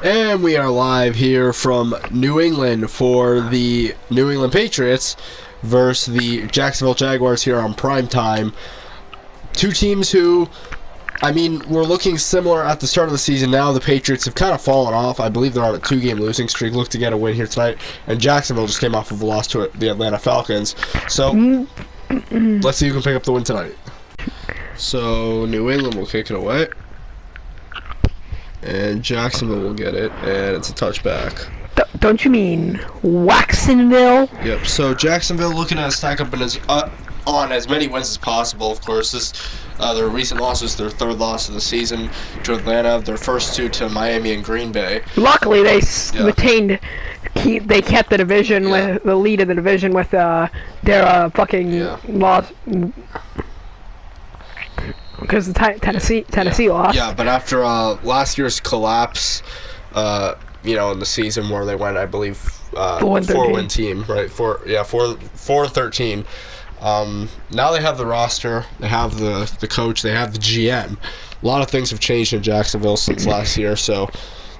And we are live here from New England for the New England Patriots versus the Jacksonville Jaguars here on prime time. Two teams who, were looking similar at the start of the season. Now the Patriots have kind of fallen off. I believe they're on a 2-game losing streak. Look to get a win here tonight. And Jacksonville just came off of a loss to the Atlanta Falcons. So let's see who can pick up the win tonight. So New England will kick it away. And Jacksonville will get it, and it's a touchback. Don't you mean Waxonville? Yep. So Jacksonville looking to stack up on as many wins as possible. Of course, their recent losses, their third loss of the season to Atlanta, their first two to Miami and Green Bay. Luckily, they retained. They kept the division with the lead of the division with their loss. Because the Tennessee lost. Yeah, but after last year's collapse, in the season where they went, I believe, 4-win team, right? 4-13. Now they have the roster, they have the coach, they have the GM. A lot of things have changed in Jacksonville since last year, so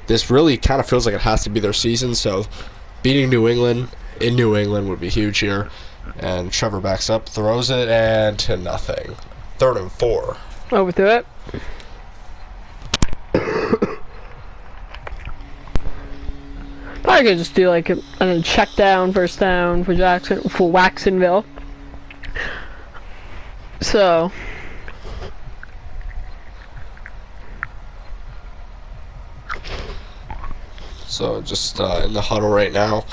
this really kind of feels like it has to be their season. So beating New England in New England would be huge here. And Trevor backs up, throws it, and to nothing. 3rd and 4. Over to it. Probably could just do like a check down, first down for Waxonville. So just in the huddle right now.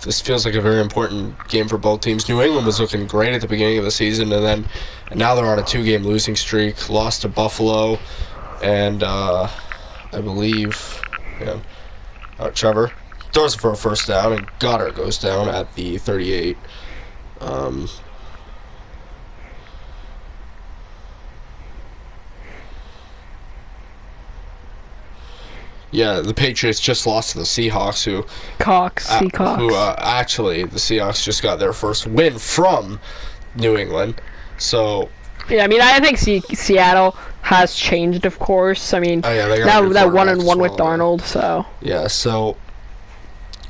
This feels like a very important game for both teams. New England was looking great at the beginning of the season, and now they're on a 2-game losing streak. Lost to Buffalo, and I believe, Trevor throws for a first down, and Goddard goes down at the 38. The Patriots just lost to the Seahawks, who actually the Seahawks just got their first win from New England. So yeah, I think Seattle has changed, of course. They got that 1-1 with Darnold. So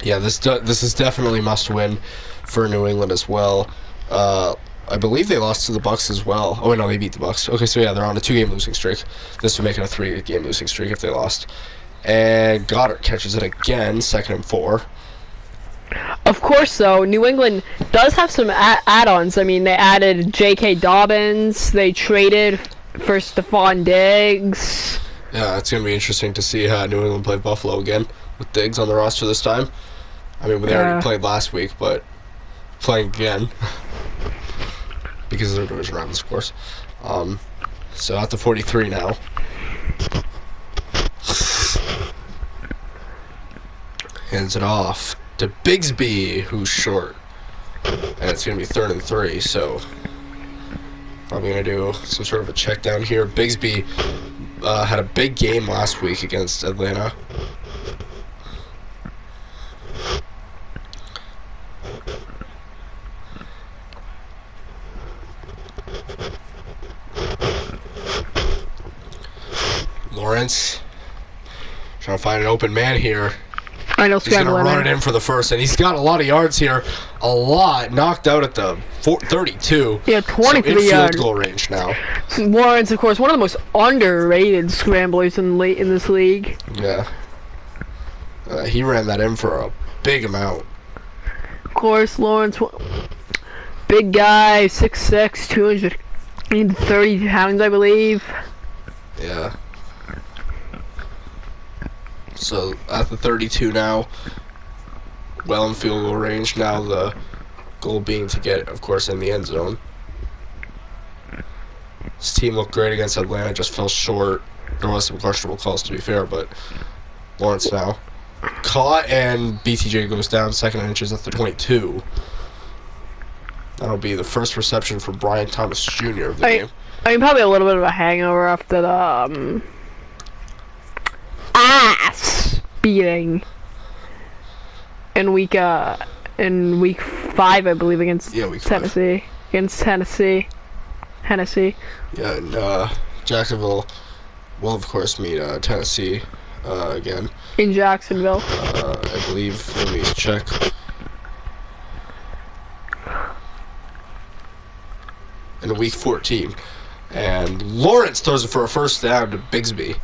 this is definitely must win for New England as well. I believe they lost to the Bucs as well. Oh no, they beat the Bucs. Okay, so they're on a 2-game losing streak. This would make it a 3-game losing streak if they lost. And Goddard catches it again, 2nd and 4. Of course, though, New England does have some add-ons. They added J.K. Dobbins. They traded for Stephon Diggs. Yeah, it's going to be interesting to see how New England play Buffalo again with Diggs on the roster this time. They already played last week, but playing again because of their division rivals, of course. So at the 43 now. Hands it off to Bigsby, who's short. And it's going to be 3rd and 3, so probably going to do some sort of a check down here. Bigsby had a big game last week against Atlanta. Lawrence trying to find an open man here. He's going to run it in for the first, and he's got a lot of yards here. A lot. Knocked out at the 32. Yeah, 23 yards. Field goal range now. Lawrence, of course, one of the most underrated scramblers in this league. Yeah. He ran that in for a big amount. Of course, Lawrence, big guy, 6'6", 230 pounds, I believe. Yeah. So at the 32 now, well in field goal range. Now the goal being to get, of course, in the end zone. This team looked great against Atlanta, just fell short. There was some questionable calls, to be fair, but Lawrence now caught, and BTJ goes down 2nd and inches at the 22. That'll be the first reception for Brian Thomas Jr. of the game. Probably a little bit of a hangover after the ass beating in week 5, I believe, against Tennessee. Yeah, and Jacksonville will, of course, meet Tennessee again. In Jacksonville. I believe, let me check. In week 14. And Lawrence throws it for a first down to Bigsby.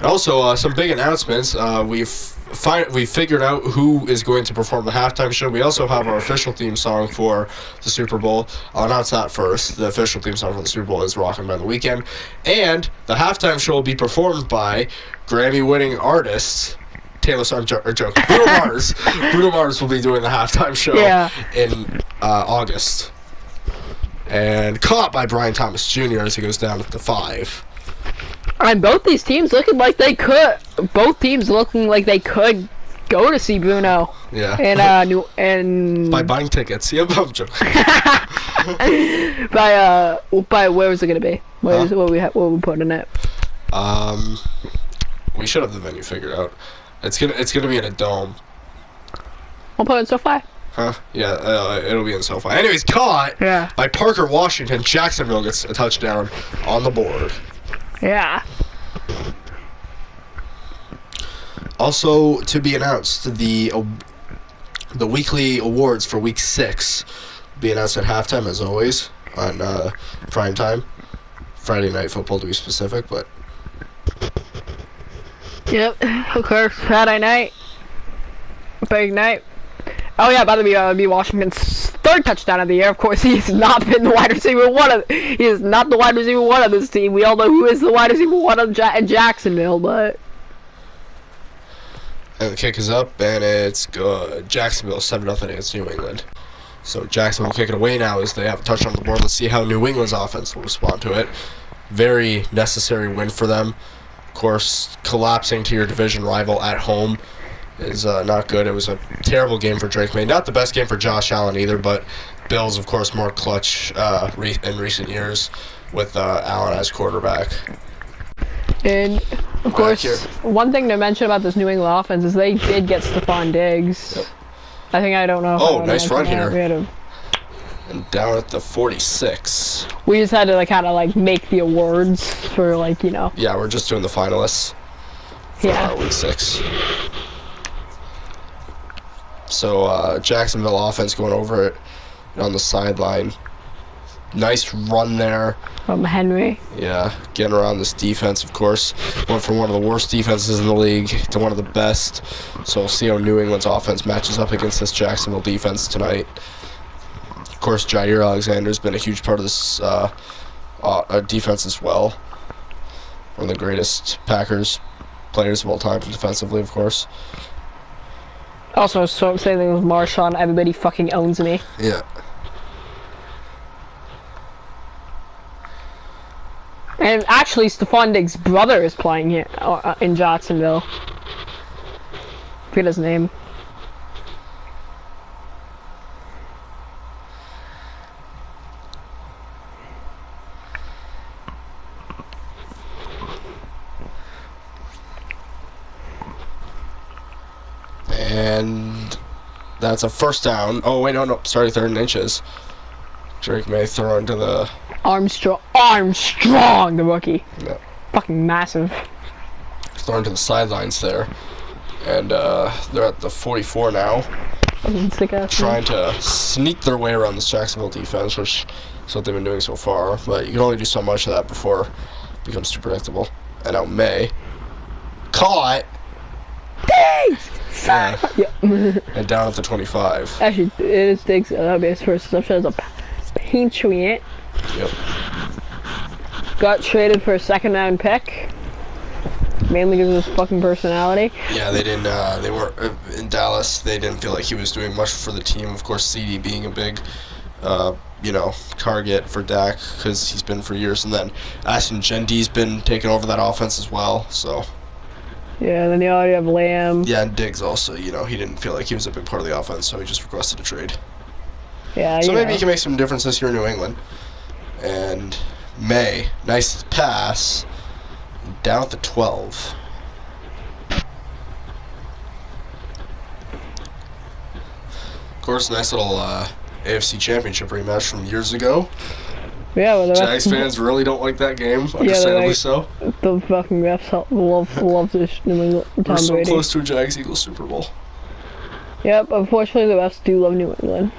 Also, some big announcements. We figured out who is going to perform the halftime show. We also have our official theme song for the Super Bowl. I'll announce that first. The official theme song for the Super Bowl is Rockin' by the Weeknd. And the halftime show will be performed by Grammy-winning artists Taylor Swift, joke. Bruno Mars. Bruno Mars will be doing the halftime show in August. And caught by Brian Thomas Jr. as he goes down at the 5. And both these teams looking like they could. Both teams looking like they could go to see Bruno. Yeah. And by buying tickets. Yep, I'm joking. by where was it gonna be? What we put in it? We should have the venue figured out. It's gonna be in a dome. I'll put it in SoFi. Huh? Yeah, it'll be in SoFi. Anyways, caught by Parker Washington. Jacksonville gets a touchdown on the board. Yeah. Also to be announced, the weekly awards for week 6 will be announced at halftime as always on prime time, Friday Night Football to be specific. But yep, of course, Friday night, big night. Oh yeah, by the way, it'll be Washington's 3rd touchdown of the year. Of course, he has not been the wide receiver one. He is not the wide receiver one of this team. We all know who is the wide receiver one of Jacksonville, but. And the kick is up, and it's good. Jacksonville 7-0 against New England. So Jacksonville kick it away now as they have a touchdown on the board. Let's see how New England's offense will respond to it. Very necessary win for them. Of course, collapsing to your division rival at home is not good. It was a terrible game for Drake May. Not the best game for Josh Allen either, but Bills, of course, more clutch in recent years with Allen as quarterback. And, of course, one thing to mention about this New England offense is they did get Stephon Diggs. Yep. I don't know. Oh, nice run here. And down at the 46. We just had to kind of make the awards for Yeah, we're just doing the finalists for week 6. So Jacksonville offense going over it on the sideline. Nice run there from Henry. Yeah, getting around this defense, of course. Went from one of the worst defenses in the league to one of the best. So we'll see how New England's offense matches up against this Jacksonville defense tonight. Of course, Jair Alexander's been a huge part of this defense as well. One of the greatest Packers players of all time defensively, of course. Also, so same thing with Marshawn. Everybody fucking owns me. Yeah. And actually, Stephon Diggs' brother is playing here in Jacksonville. I forget his name. And that's a first down. Oh, wait, no. Sorry, 3rd and inches. Drake May throwing to the... Armstrong, the rookie. Yeah. Fucking massive. Throwing to the sidelines there. And they're at the 44 now. Trying to sneak their way around this Jacksonville defense, which is what they've been doing so far. But you can only do so much of that before it becomes too predictable. And now May. Caught! Diggs! Yeah. And down at the 25. Actually, it is Diggs. That'll be his first reception as a Patriot. Yep. Got traded for a 2nd-round pick. Mainly because of his fucking personality. Yeah, they didn't. They weren't in Dallas. They didn't feel like he was doing much for the team. Of course, CD being a big, target for Dak because he's been for years, and then Ashton Gendy's been taking over that offense as well. So. Yeah, and then you already have Lamb. Yeah, and Diggs also. He didn't feel like he was a big part of the offense, so he just requested a trade. Yeah. So maybe he can make some differences here in New England. And May, nice pass. Down at the 12. Of course, nice little AFC Championship rematch from years ago. Yeah, well, Jags fans really don't like that game, understandably so. The fucking refs love this New England Tom We're so Brady. close to a Jags-Eagles Super Bowl. Yep, unfortunately the refs do love New England.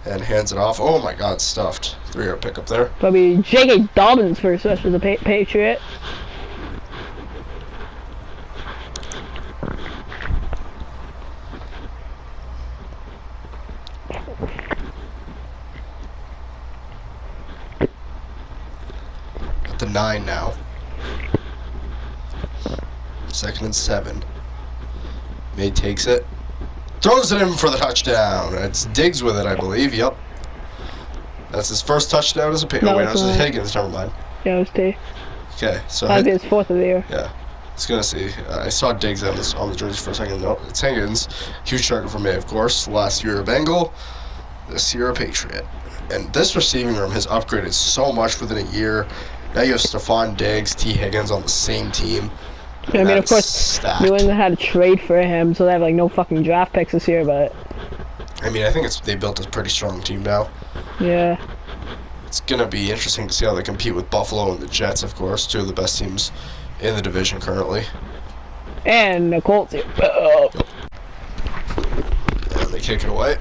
And hands it off. Oh my God, stuffed. 3-yard pickup there. Probably J.K. Dobbins first rush for the Patriot. At the 9 now. 2nd and 7. May takes it. Throws it in for the touchdown. It's Diggs with it, I believe. Yep. That's his first touchdown as a Patriot. No, wait, that was Higgins. Never mind. Yeah, it was T. Okay, so that'd be his 4th of the year. Yeah. I was gonna see. I saw Diggs on the jersey for a second. No, it's Higgins. Huge target for May, of course. Last year a Bengal, this year a Patriot. And this receiving room has upgraded so much within a year. Now you have Stephon Diggs, T. Higgins on the same team. Yeah, I mean, of course, New England had to trade for him, so they have like no fucking draft picks this year. But I mean, I think they built a pretty strong team now. Yeah. It's gonna be interesting to see how they compete with Buffalo and the Jets, of course, two of the best teams in the division currently. And the Colts. Yep. And they kick it away.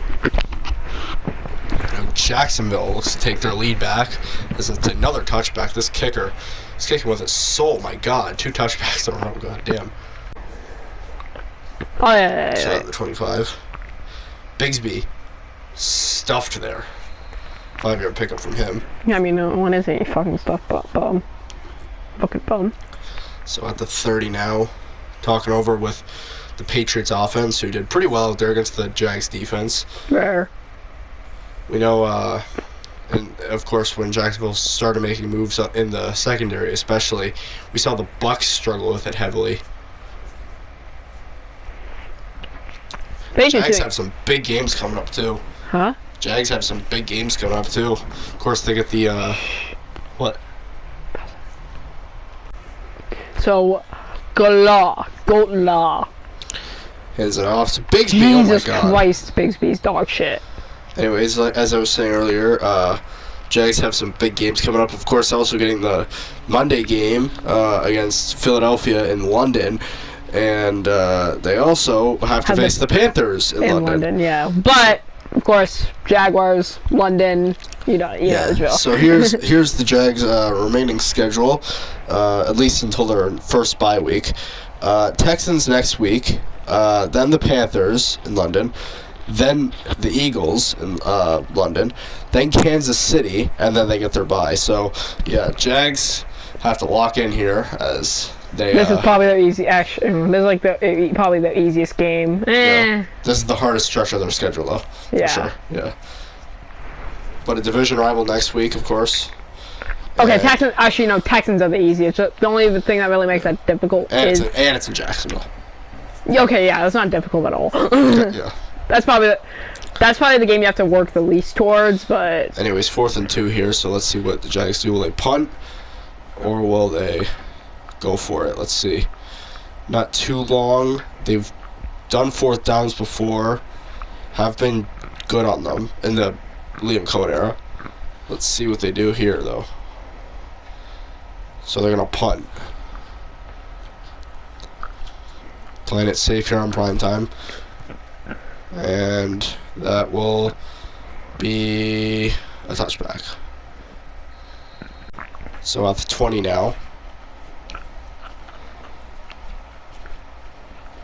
And Jacksonville looks to take their lead back. This is another touchback. This kicker is kicking with his soul. My God, 2 touchbacks in a row. God damn. Oh yeah. Shot at the 25. Bigsby stuffed there. 5-yard pickup from him. Yeah, I mean, when is he fucking stuff but bum? Fucking bum. So at the 30 now, talking over with the Patriots offense, who did pretty well out there against the Jags defense. Rare. We know, and of course, when Jacksonville started making moves in the secondary, especially, we saw the Bucs struggle with it heavily. Jags have some big games coming up too. Huh? Jags have some big games coming up too. Of course, they get the what? So, Gola. Hands it off to Bigsby. Jesus oh my God. Christ, Bigsby's dog shit. Anyways, as I was saying earlier, Jags have some big games coming up. Of course, also getting the Monday game against Philadelphia in London. And they also have to face the Panthers in London. Yeah. But, of course, Jaguars, London, you know the drill. So here's the Jags' remaining schedule, at least until their first bye week. Texans next week, then the Panthers in London, then the Eagles in London, then Kansas City, and then they get their bye. So, yeah, Jags have to lock in here as they... This is probably their easy action. This is like probably the easiest game. Yeah. This is the hardest stretch of their schedule, though. Yeah. For sure. Yeah. But a division rival next week, of course. Okay, Texans. Actually, no, Texans are the easiest. The only thing that really makes that difficult is... And it's in Jacksonville. Okay, yeah, that's not difficult at all. Yeah. That's probably the game you have to work the least towards, but... Anyways, 4th and 2 here, so let's see what the Jags do. Will they punt, or will they go for it? Let's see. Not too long. They've done 4th downs before. Have been good on them in the Liam Cohen era. Let's see what they do here, though. So they're going to punt. Playing it safe here on prime time. And that will be a touchback. So at the 20 now.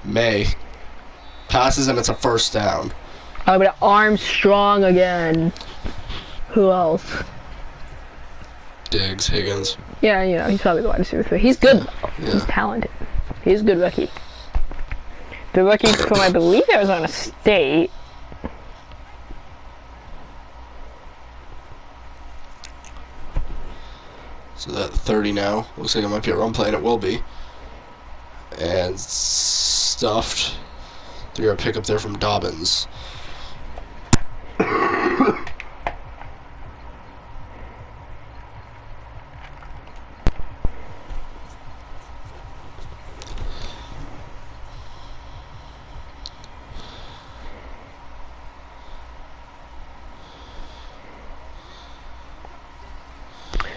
May passes and it's a first down. Oh, but Armstrong again. Who else? Diggs, Higgins. Yeah, he's probably the wide receiver. He's good though. Yeah. He's talented. He's a good rookie. The rookie from, I believe, Arizona State. So that 30 now. Looks like it might be a run play, and it will be. And stuffed. 3-yard pick up there from Dobbins.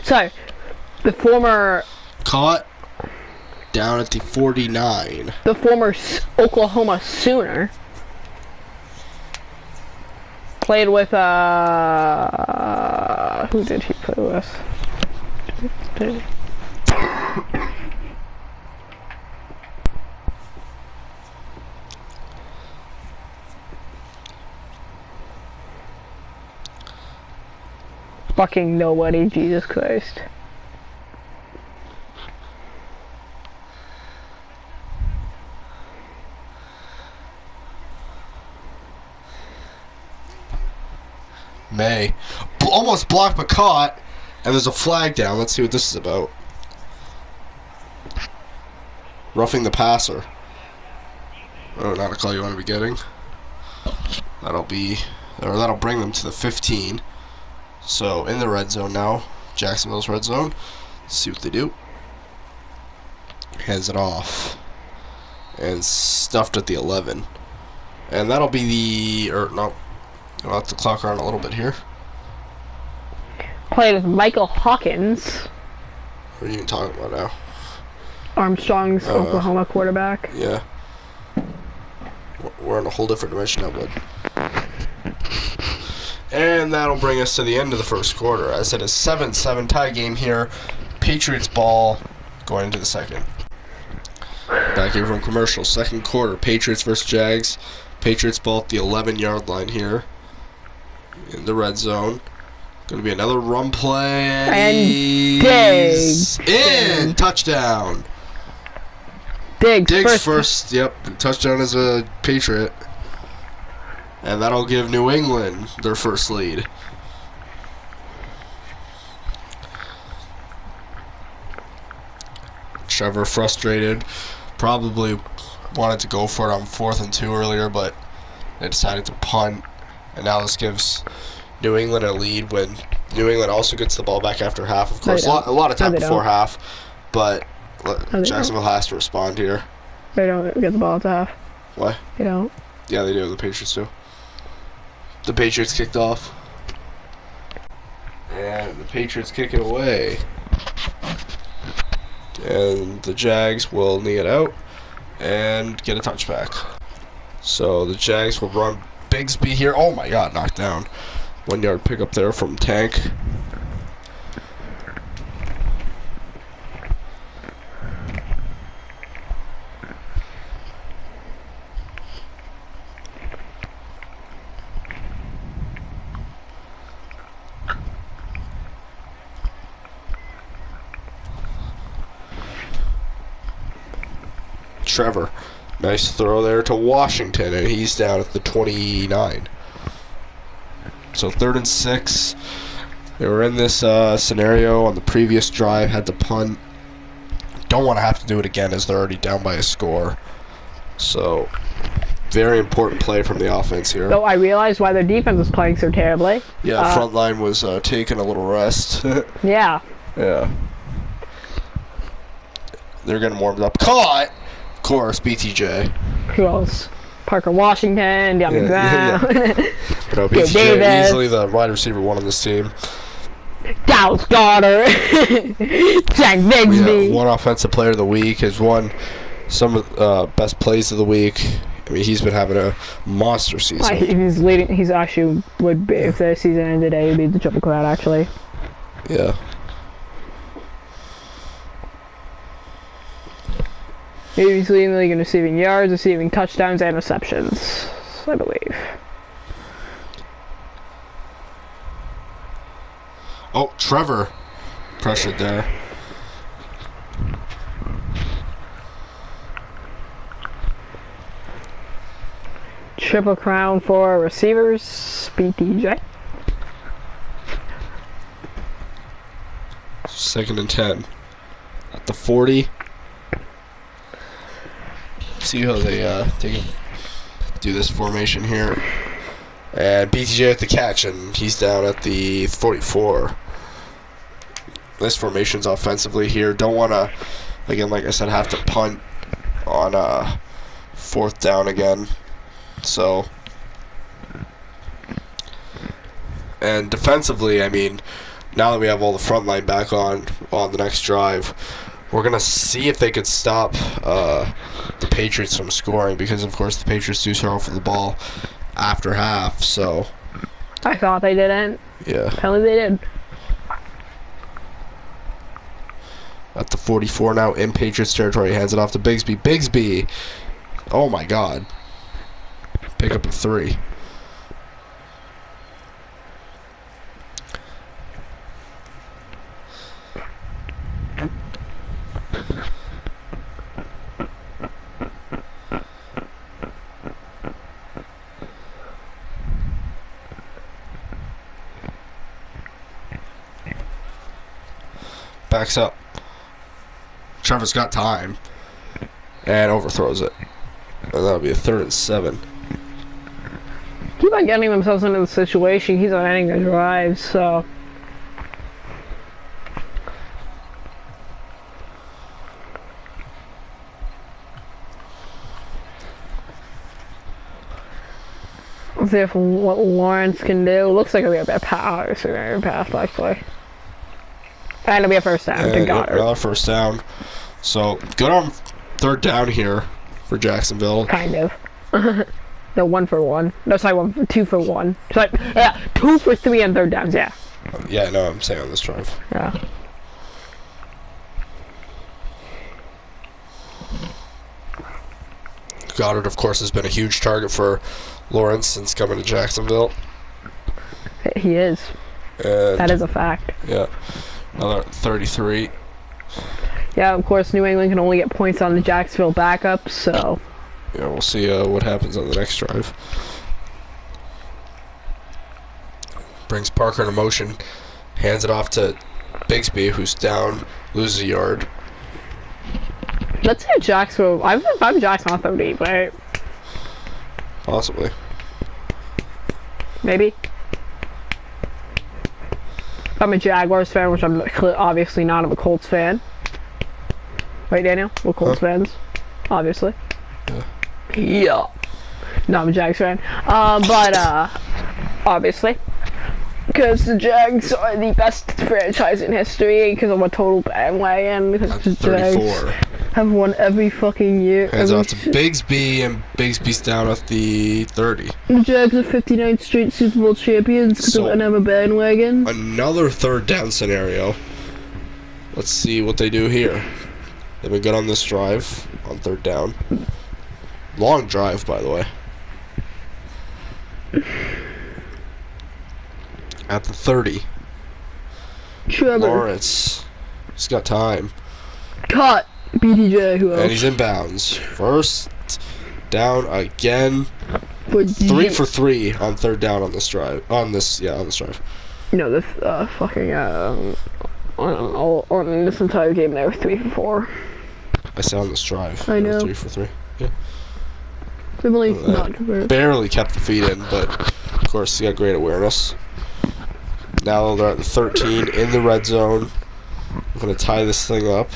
So, the former caught down at the 49. The former Oklahoma Sooner played with, who did he play with? Fucking nobody, Jesus Christ. May. Almost blocked but caught. And there's a flag down. Let's see what this is about. Roughing the passer. Oh, not a call you want to be getting. That'll bring them to the 15. So in the red zone now. Jacksonville's red zone. Let's see what they do. Hands it off. And stuffed at the 11. And that'll be no. I'll have to clock around a little bit here. Played with Michael Hawkins. What are you even talking about now? Armstrong's Oklahoma quarterback. Yeah. We're in a whole different dimension now, bud. And that'll bring us to the end of the first quarter. I said a 7-7 tie game here. Patriots ball going into the second. Back here from commercial. Second quarter. Patriots versus Jags. Patriots ball at the 11-yard line here. In the red zone. Going to be another run play. And Diggs. In. Touchdown. Diggs first. Yep. Touchdown as a Patriot. And that'll give New England their first lead. Trevor frustrated. Probably wanted to go for it on 4th and 2 earlier, but they decided to punt. And now this gives New England a lead when New England also gets the ball back after half. Of course, a lot of time before half, but Jacksonville has to respond here. They don't get the ball at half. What? They don't. Yeah, they do. The Patriots do. The Patriots kicked off. And the Patriots kick it away. And the Jags will knee it out and get a touchback. So the Jags will run Bigsby here. Oh my god, knocked down. 1 yard pickup there from Tank. Trevor. Nice throw there to Washington, and he's down at the 29. So 3rd and 6. They were in this scenario on the previous drive, had to punt. Don't want to have to do it again as they're already down by a score. So, very important play from the offense here. Though I realized why their defense was playing so terribly. Yeah, front line was taking a little rest. Yeah. Yeah. They're getting warmed up. Caught! Of course, BTJ. Who else? Parker Washington, De'Ami Brown. But no, BTJ, easily the wide receiver 1 on this team. Dallas Goedert. Jack Bigsby. Yeah, 1 offensive player of the week has won some of the best plays of the week. I mean, he's been having a monster season. He's leading. He's actually would be, if the season ended today, he'd be the triple crown actually. Yeah. He's leading the league in receiving yards, receiving touchdowns, and receptions, I believe. Oh, Trevor pressured there. Triple crown for receivers, BTJ. 2nd and 10. At the 40. See how they do this formation here. And BTJ at the catch, and he's down at the 44. This formation's offensively here. Don't want to, again, like I said, have to punt on 4th down again. So, and defensively, I mean, now that we have all the front line back on the next drive, We're going to see if they could stop the Patriots from scoring because, of course, the Patriots do start off with the ball after half, so... I thought they didn't. Yeah. Apparently they did. At the 44 now in Patriots territory. Hands it off to Bigsby. Bigsby! Oh, my God. Pick up a 3. Backs up. Trevor's got time. And overthrows it. And that'll be a 3rd and 7. Keep on getting themselves into the situation. He's on ending the drive, so... Let's see if what Lawrence can do. Looks like it'll be a bit pass, actually. And it'll be a first down to Goddard. Another first down. So, good on 3rd down here for Jacksonville. Kind of. No, 1 for 1. No, sorry, 2 for 1. Sorry, yeah, 2 for 3 on 3rd downs, yeah. Yeah, no, I'm saying on this drive. Yeah. Goddard, of course, has been a huge target for Lawrence since coming to Jacksonville. He is. And that is a fact. Yeah. Another 33. Yeah, of course, New England can only get points on the Jacksonville backup, so... Yeah, we'll see what happens on the next drive. Brings Parker into motion. Hands it off to Bigsby, who's down. Loses a yard. Let's say Jacksonville... I'm Jackson on 30, right? Possibly. Maybe. I'm a Jaguars fan, which I'm obviously not. I'm a Colts fan. Right, Daniel? We're Colts fans. Obviously. Yeah. No, I'm a Jags fan. Obviously. Because the Jags are the best franchise in history, because I'm a total bandwagon, because the Jags have won every fucking year. Hands off to Bigsby, and Bigsby's down at the 30. The Jags are 59 straight Super Bowl champions, because I'm a bandwagon. Another 3rd down scenario. Let's see what they do here. They've been good on this drive, on 3rd down. Long drive, by the way. At the 30. Trevor. Lawrence. He's got time. Cut. BTJ, who else? And he's in bounds. First down again. 3 for 3 on 3rd down on this drive. On this drive. No, this fucking on this entire game they were 3 for 4. I said on this drive. I know. 3 for 3. Yeah. Really not converted. Barely kept the feet in, but of course he got great awareness. Now they're at the 13 in the red zone. I'm gonna tie this thing up.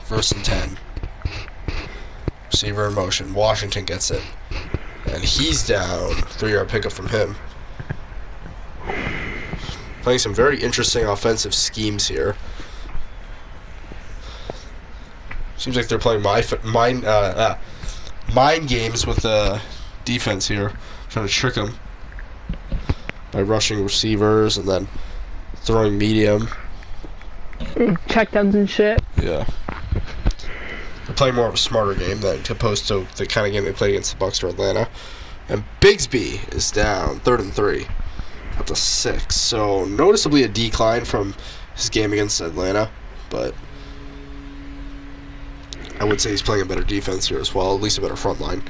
1st and 10. Receiver in motion. Washington gets it. And he's down. 3-yard pickup from him. Playing some very interesting offensive schemes here. Seems like they're playing mind games with the defense here. Trying to trick them by rushing receivers and then throwing medium. Checkdowns and shit. Yeah. They're playing more of a smarter game than opposed to the kind of game they played against the Bucs or Atlanta. And Bigsby is down, 3rd and 3. At the 6. So noticeably a decline from his game against Atlanta, but I would say he's playing a better defense here as well, at least a better front line.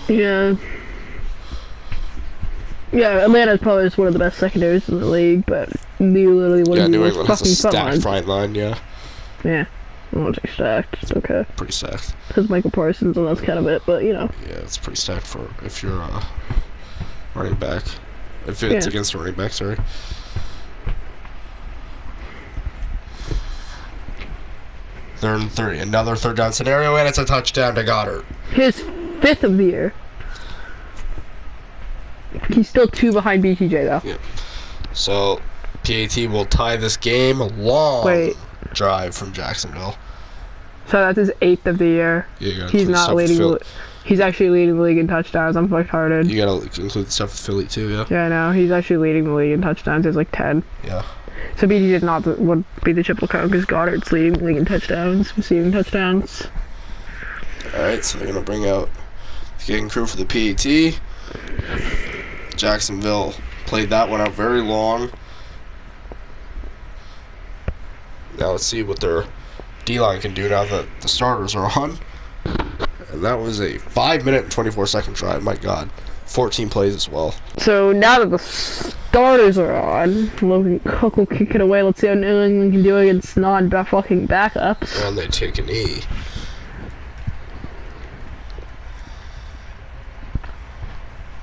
Yeah. Yeah, Atlanta's probably just one of the best secondaries in the league, but New England has a stacked front line, yeah. Yeah. I won't say stacked, it's okay. Pretty stacked. Because Michael Parsons, and that's kind of it, but you know. Yeah, it's pretty stacked for if you're running back. If it's against a running back, sorry. Third and 30. Another 3rd down scenario, and it's a touchdown to Goddard. His 5th of the year. He's still 2 behind BTJ, though. Yeah. So, PAT will tie this game. A long drive from Jacksonville. So that's his 8th of the year. Yeah, he's not leading. He's actually leading the league in touchdowns. I'm retarded. You gotta include the stuff with Philly too, yeah. Yeah, I know. He's actually leading the league in touchdowns. He's like 10. Yeah. So BT did not would be the triple count because Goddard's leading the league in touchdowns, receiving touchdowns. All right, so they're gonna bring out the kicking crew for the PAT. Jacksonville played that one out very long. Now let's see what their D-line can do now that the starters are on. And that was a 5-minute and 24-second drive. My God, 14 plays as well. So now that the starters are on, Logan Cook will kick it away. Let's see how New England can do against non-fucking backups. And they take a knee.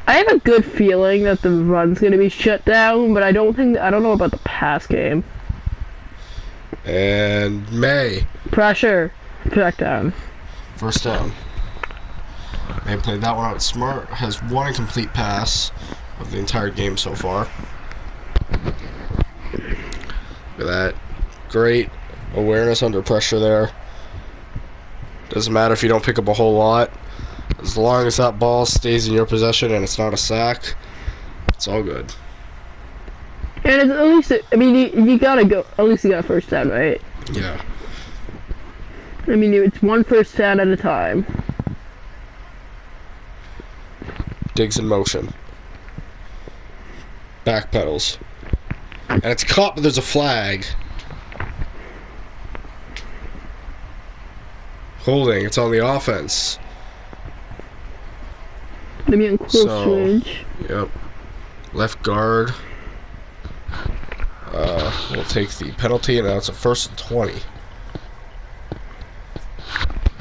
I have a good feeling that the run's gonna be shut down, but I don't know about the pass game. And May. Pressure. Check down. First down. May played that one out smart. Has one incomplete pass of the entire game so far. Look at that. Great awareness under pressure there. Doesn't matter if you don't pick up a whole lot. As long as that ball stays in your possession and it's not a sack, it's all good. And at least, you gotta go. At least you got a first down, right? Yeah. I mean, it's one first down at a time. Diggs in motion. Back pedals. And it's caught, but there's a flag. Holding. It's on the offense. Let me close range. Yep. Left guard. We'll take the penalty, and now it's a 1st and 20.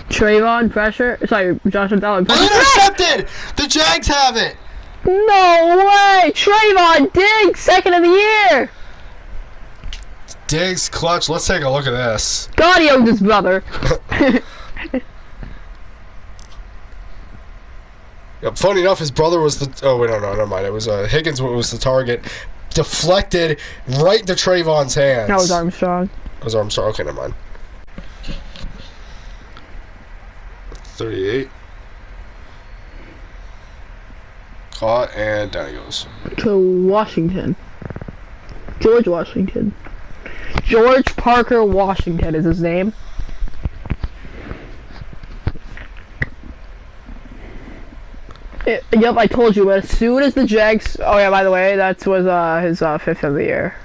Trayvon pressure. Sorry, Joshua Dallin pressure. Intercepted! The Jags have it! No way! Trayvon Diggs, 2nd of the year! Diggs clutch. Let's take a look at this. God, he owns his brother. Funny enough, his brother was the... Oh, wait, no, never mind. It was Higgins was the target. Deflected right into Trayvon's hands. That was Armstrong. That was Armstrong. Okay, never mind. 38. Caught, and down he goes. To Washington. George Washington. George Parker Washington is his name. Yep, I told you, but as soon as the Jags... Oh, yeah, by the way, that was his 5th of the year.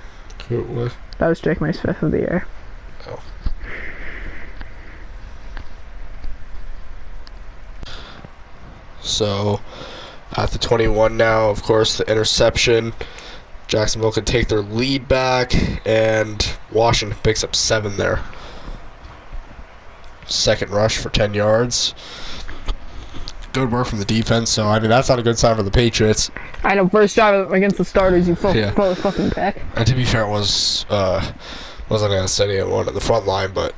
What? That was Drake May's 5th of the year. Oh. So, at the 21 now, of course, the interception. Jacksonville could take their lead back, and Washington picks up 7 there. Second rush for 10 yards. Good work from the defense, so I mean that's not a good sign for the Patriots. I know, first drive against the starters, you fucking back. And to be fair, it wasn't as steady one at the front line, but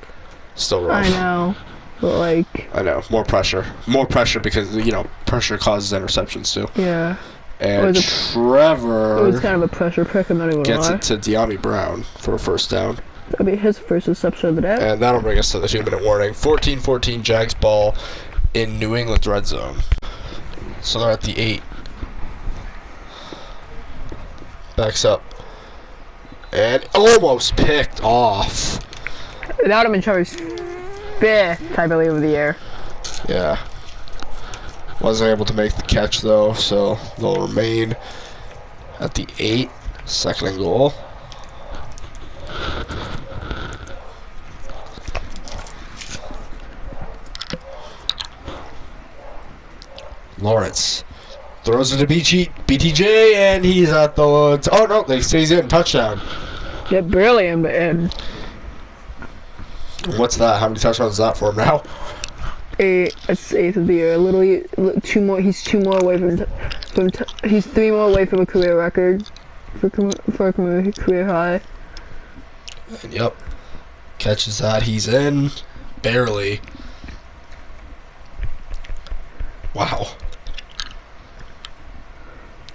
still rough. I know, but like. I know, more pressure because pressure causes interceptions too. Yeah. And Trevor. It was kind of a pressure pick, I'm not even gets lie. it to De'Ami Brown for a first down. That'll be his first reception of the day. And that'll bring us to the 2-minute warning. 14-14 Jags ball in New England's red zone. So they're at the 8. Backs up. And almost picked off. That would have been Trevor's 5th, I believe, of the year. Yeah. Wasn't able to make the catch, though, so they'll remain at the 8. 2nd and goal. Lawrence throws it to BTJ, and he's at the... Oh, no, they say he's in. Touchdown. Yeah, barely in. What's that? How many touchdowns is that for him now? It's 8th of the year. Literally, 2 more. He's 2 more away he's 3 more away from a career record. For a career high. And, yep. Catches that. He's in. Barely. Wow.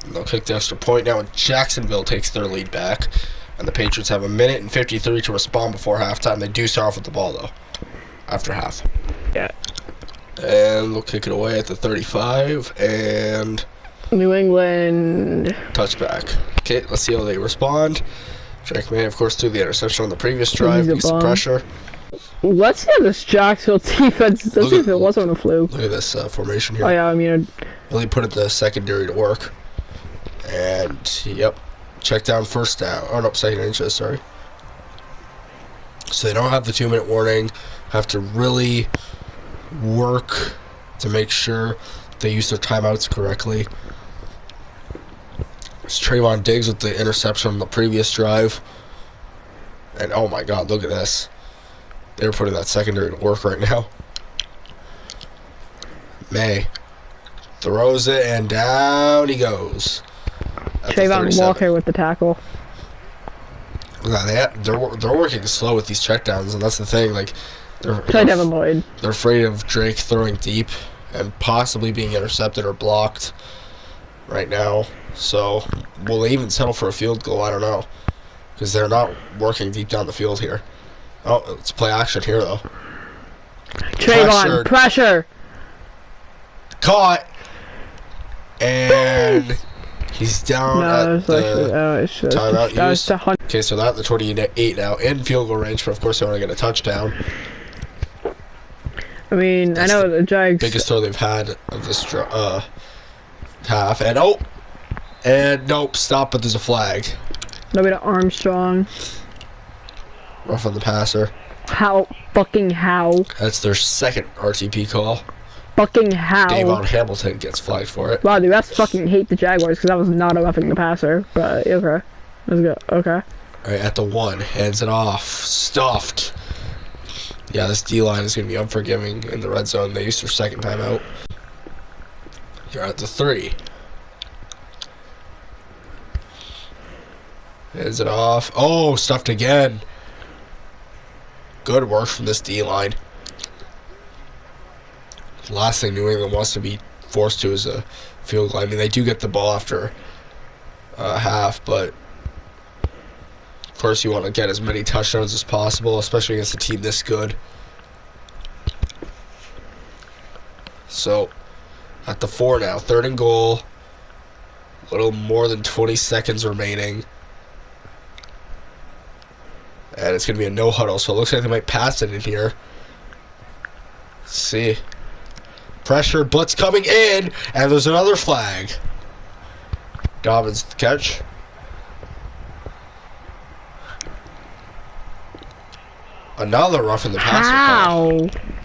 And they'll kick the extra point now, and Jacksonville takes their lead back And the Patriots have 1 minute and 53 to respond before halftime. They do start off with the ball, though, after half. Yeah. And they'll kick it away at the 35. And New England. touchback. Okay, let's see how they respond. Drake May, of course, threw the interception on the previous drive. Because of pressure. Let's see how this Jacksonville defense. Let's see if it wasn't a fluke. Look at this formation here. Oh, yeah, I mean. Really put the secondary to work. And, yep. Check down first down. Oh, no, second inches, sorry. So they don't have the 2-minute warning. Have to really work to make sure they use their timeouts correctly. It's Trayvon Diggs with the interception on the previous drive. And, oh, my God, look at this. They're putting that secondary to work right now. May throws it, and down he goes. Trayvon Walker with the tackle. Yeah, they're working slow with these checkdowns, and that's the thing. Like, they're afraid of Drake throwing deep and possibly being intercepted or blocked right now. So, will they even settle for a field goal? I don't know, because they're not working deep down the field here. Oh, let's play action here, though. Trayvon, pressure. Caught. And he's down at the timeout used. Okay, so they're at the 28 now, in field goal range, but of course they want to get a touchdown. I mean, that's, I know the Jags. Biggest throw they've had of this half. And nope, stop, but there's a flag. Nobody to Armstrong. Rough on the passer. How? That's their second RTP call. How? Davon Hamilton gets flagged for it. Wow, dude, that's fucking hate the Jaguars, because that was not a roughing the passer. But, okay. Let's go. Okay. Alright, at the 1. Hands it off. Stuffed. Yeah, this D-line is going to be unforgiving in the red zone. They used their second timeout. You're at the 3. Hands it off. Oh, stuffed again. Good work from this D-line. Last thing New England wants to be forced to is a field goal. I mean, they do get the ball after half, but of course you want to get as many touchdowns as possible, especially against a team this good. So, at the 4 now, 3rd and goal. A little more than 20 seconds remaining. And it's going to be a no huddle, so it looks like they might pass it in here. Let's see. Pressure, blitz coming in, and there's another flag. Dobbins catch. Another roughing the passer. How?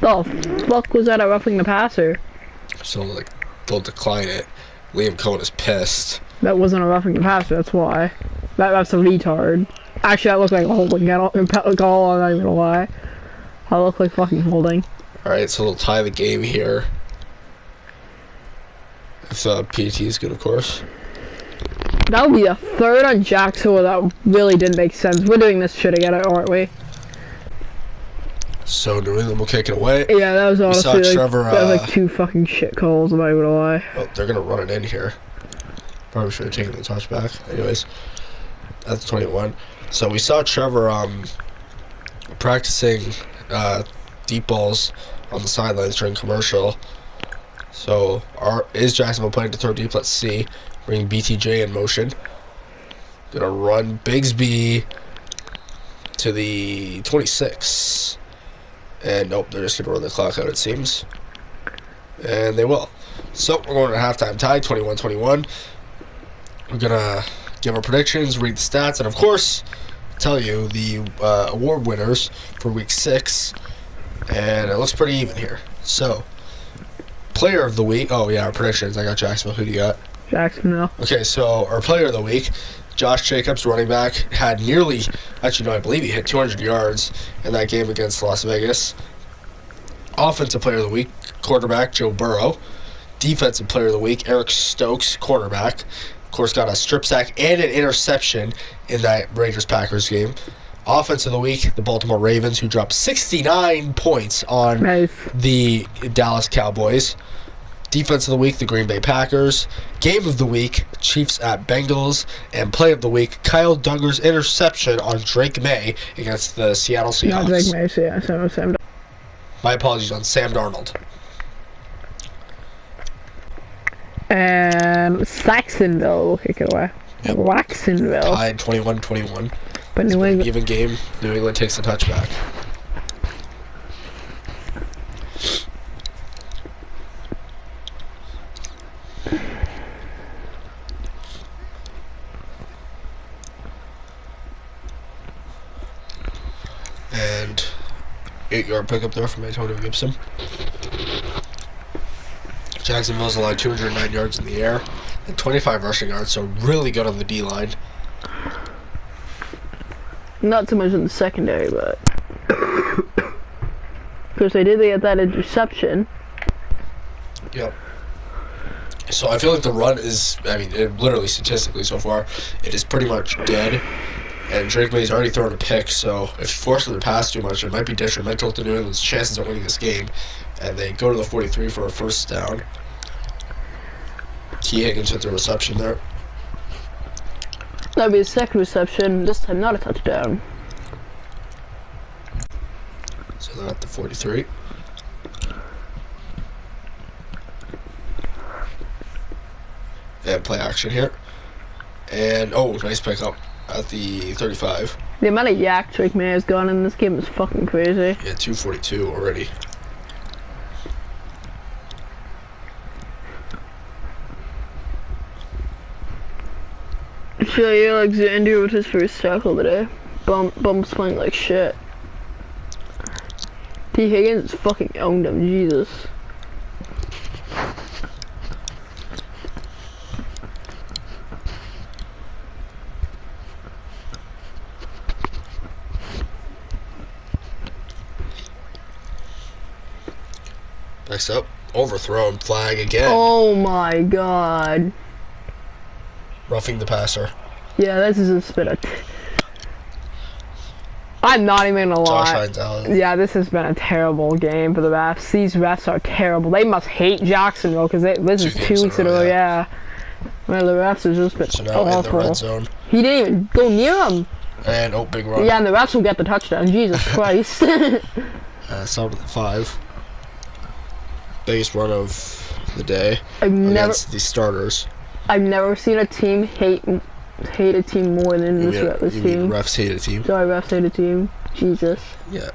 The fuck was that a roughing the passer? So like they'll decline it. Liam Cohen is pissed. That wasn't a roughing the passer. That's why. That's a retard. Actually, that looked like a holding. I'm not even gonna lie. That looked like fucking holding. All right, so they'll tie the game here. If PT is good, of course. That would be a 3rd on Jacksonville. That really didn't make sense. We're doing this shit again, aren't we? So New England will kick it away. Yeah, that was honestly like, Trevor, that was like 2 fucking shit calls. I'm not even gonna lie. Oh, they're gonna run it in here. Probably should have taken the touchback. Anyways, that's 21. So we saw Trevor practicing deep balls on the sidelines during commercial. So, is Jacksonville planning to throw deep? Let's see. Bring BTJ in motion. Gonna run Bigsby to the 26. And nope, they're just gonna run the clock out, it seems. And they will. So, we're going to halftime tie, 21-21. We're gonna give our predictions, read the stats, and of course, tell you the award winners for week 6. And it looks pretty even here. So, player of the week. Oh, yeah, our predictions. I got Jacksonville. Who do you got? Jacksonville. Okay, so our player of the week, Josh Jacobs, running back, had nearly, actually, no, I believe he hit 200 yards in that game against Las Vegas. Offensive player of the week, quarterback, Joe Burrow. Defensive player of the week, Eric Stokes, cornerback. Of course, got a strip sack and an interception in that Raiders-Packers game. Offense of the week, the Baltimore Ravens, who dropped 69 points on the Dallas Cowboys. Defense of the week, the Green Bay Packers. Game of the week, Chiefs at Bengals. And play of the week, Kyle Duggar's interception on Drake May against the Seattle Seahawks. Not Drake May, yeah, Sam. My apologies on Sam Darnold. And Saxonville will kick it away. Yep. Waxonville. Tied 21-21. But New England. Even game. New England takes the touchback. And 8-yard pickup there from Antonio Gibson. Jacksonville's allowed 209 yards in the air and 25 rushing yards, so really good on the D-line. Not so much in the secondary, but because they did get that interception. Yep. So I feel like the run is, I mean, literally statistically so far, it is pretty much dead. And Drake May's already thrown a pick, so if you force them to pass too much, it might be detrimental to New England's chances of winning this game. And they go to the 43 for a first down. T. Higgins with the reception there. That'll be his second reception, this time not a touchdown. So they're at the 43. And play action here. And, oh, nice pickup at the 35. The amount of yak Drake May has gone in this game is fucking crazy. Yeah, 242 already. Jay Alexander with his first tackle today. Bum's playing like shit. T. Higgins fucking owned him, Jesus. Next up, overthrown, flag again. Oh my god. Roughing the passer. Yeah, this is just been a... I'm not even gonna lie. Yeah, this has been a terrible game for the refs. These refs are terrible. They must hate Jacksonville because this is 2 weeks in a row, yeah. Well, the refs have just been awful. In the red zone. He didn't even go near him. And, oh, big run. Yeah, and the refs will get the touchdown. Jesus Christ. Started at 5. Biggest run of the day against the starters. I've never seen a team hate a team more than this team. Refs hate a team. Sorry, refs hate a team. Jesus. Yeah.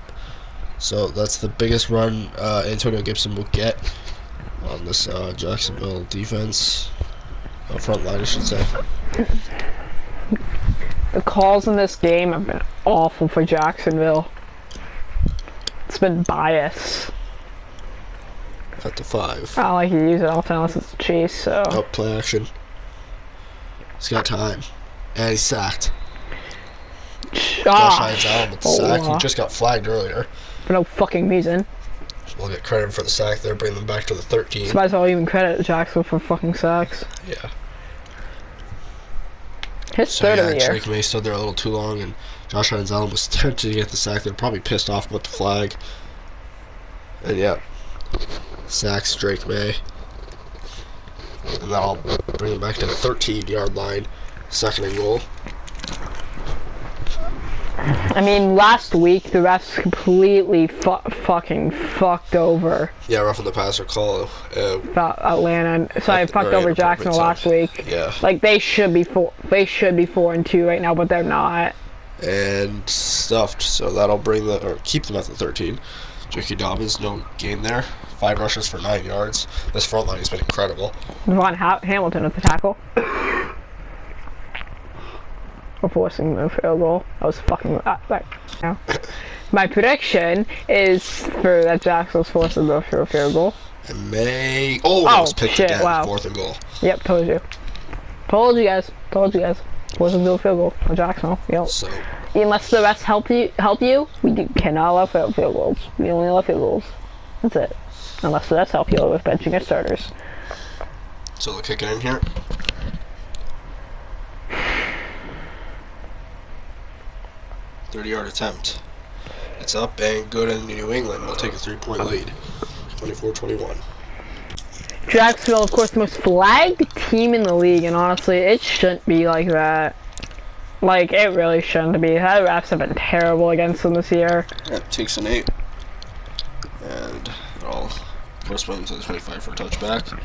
So that's the biggest run Antonio Gibson will get on this Jacksonville defense. Front line, I should say. The calls in this game have been awful for Jacksonville. It's been biased. At the 5. I don't like to use it often unless it's a chase, so. Oh, play action. He's got time. And he's sacked. Josh Hines Allen with the sack. He just got flagged earlier. For no fucking reason. We'll get credit for the sack there, bring them back to the 13. So might as well even credit Jackson for fucking sacks. Yeah. His third of the year. Drake May stood there a little too long, and Josh Hines Allen was tempted to get the sack. They're probably pissed off about the flag. And yeah. Sacks Drake May. And that'll bring him back to the 13-yard line. Second and goal. I mean, last week the refs completely fucking fucked over. Yeah, roughing the passer call. Atlanta. Sorry, fucked over Jacksonville last week. Yeah. Like they should be 4-2 right now, but they're not. And stuffed, so that'll keep them at the 13. J.K. Dobbins, no gain there. 5 rushes for 9 yards. This front line has been incredible. Von Hamilton at the tackle. Or forcing the field goal. I was fucking now. My prediction is for that Jacksonville's forcing the field goal. And May. Oh, that was picked again. Wow. 4th and goal. Yep, told you. Told you guys. Forcing the field goal on Jacksonville. Yep. So. Unless the refs help you, we cannot allow field goals. We only allow field goals. That's it. Unless the refs help you with benching your starters. So they'll kick it in here. .30-yard attempt. It's up and good in New England. We'll take a 3-point lead. 24-21. Jacksonville, of course, the most flagged team in the league, and honestly, it shouldn't be like that. Like, it really shouldn't be. The refs have been terrible against them this year. Yeah, takes an 8. And all, of course, went into the 25 for a touchback.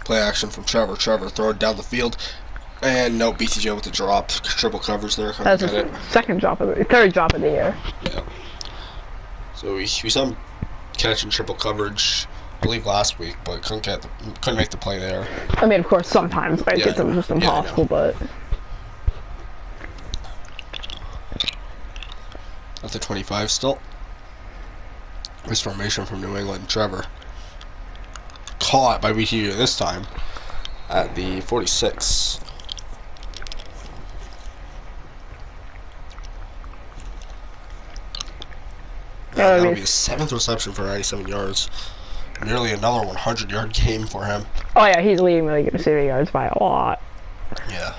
Play action from Trevor. Trevor throwing down the field. And no, BTJ with the drop. Triple coverage there. That's his third drop of the year. Yeah. So we saw him catching triple coverage, I believe last week, but couldn't make the play there. I mean, of course, sometimes it was just impossible, but. At the 25 still. This formation from New England. Trevor. Caught by BTJ this time at the 46. That'll be his 7th reception for 97 yards. Nearly another 100-yard game for him. Oh yeah, he's leading the league in receiving yards by a lot. Yeah.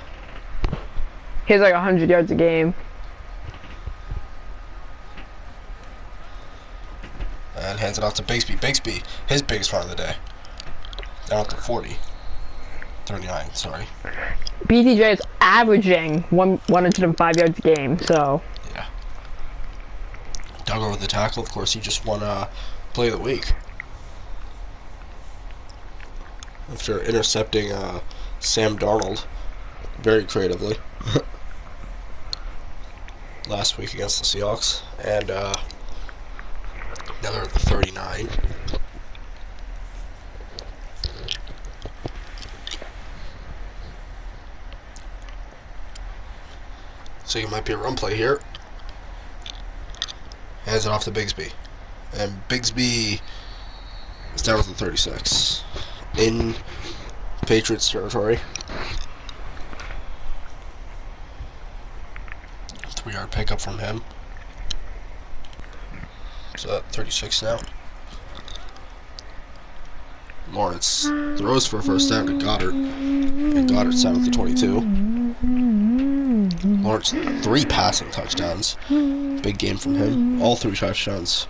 He's like 100 yards a game. And hands it off to Bigsby. Bigsby, his biggest run of the day. Down to 40. 39, sorry. BTJ is averaging 105 yards a game, so. Yeah. Dug over the tackle. Of course, he just won play of the week. After intercepting Sam Darnold very creatively last week against the Seahawks. And now they're at the 39. So it might be a run play here. Hands it off to Bigsby. And Bigsby is down with the 36. In Patriots territory. 3-yard pickup from him. So at 36 now. Lawrence throws for a first down to Goddard. And Goddard's down with the 22. Lawrence 3 passing touchdowns. Big game from him. All 3 touchdowns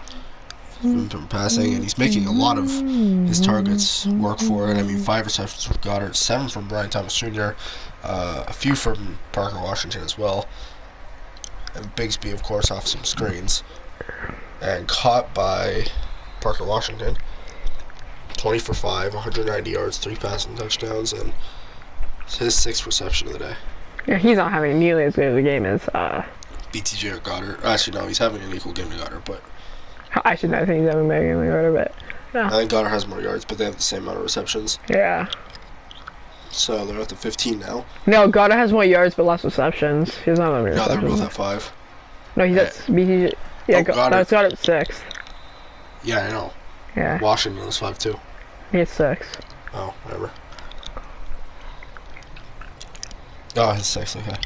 from passing, and he's making a lot of his targets work for it. I mean, 5 receptions from Goddard, 7 from Brian Thomas Jr., a few from Parker Washington as well, and Bigsby, of course, off some screens, and caught by Parker Washington. 20 for 5, 190 yards, 3 passing touchdowns, and it's his 6th reception of the day. Yeah, he's not having nearly as good of a game as BTJ or Goddard. Actually, no, he's having an equal game to Goddard, but I should not think he's having a better game than Goddard, but no. I think Goddard has more yards, but they have the same amount of receptions. Yeah. So they're at the 15 now. No, Goddard has more yards but less receptions. He's not having receptions. No, they're both at 5. No, he's at BTJ. Yeah, Goddard's got it 6. Yeah, I know. Yeah. Washington is 5 too. He's 6. Oh, whatever. Oh, he's 6, okay.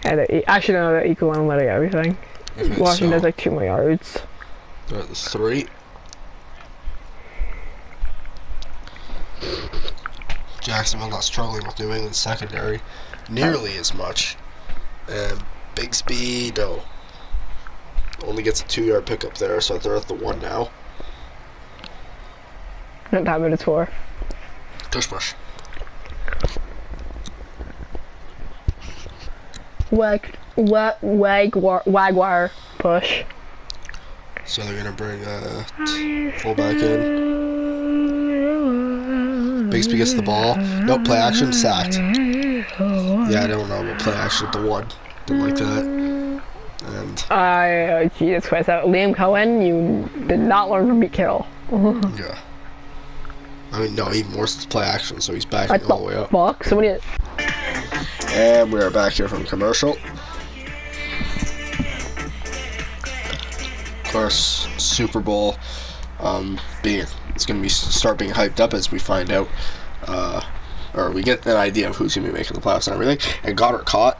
Yeah, actually, no, they're equal on letting everything. Okay, Washington has like 2 more yards. They're at the 3. Jacksonville not struggling with New England's secondary nearly as much. And Bigsby, no. Only gets a 2-yard pickup there, so they're at the 1 now. Not that minutes for. Tush push. Wagwire push. So they're gonna bring fullback in. Bigsby gets the ball. Nope, play action, sacked. Yeah, I don't know about play action at the 1. Didn't like that. And Jesus Christ, Liam Cohen, you did not learn from Pete Kittle. Yeah. I mean, no, even worse, it's play action, so he's backing all the way up. Fuck, somebody. And we are back here from commercial. Of course, Super Bowl, it's going to start being hyped up as we find out, or we get an idea of who's going to be making the playoffs and everything. And Goddard caught,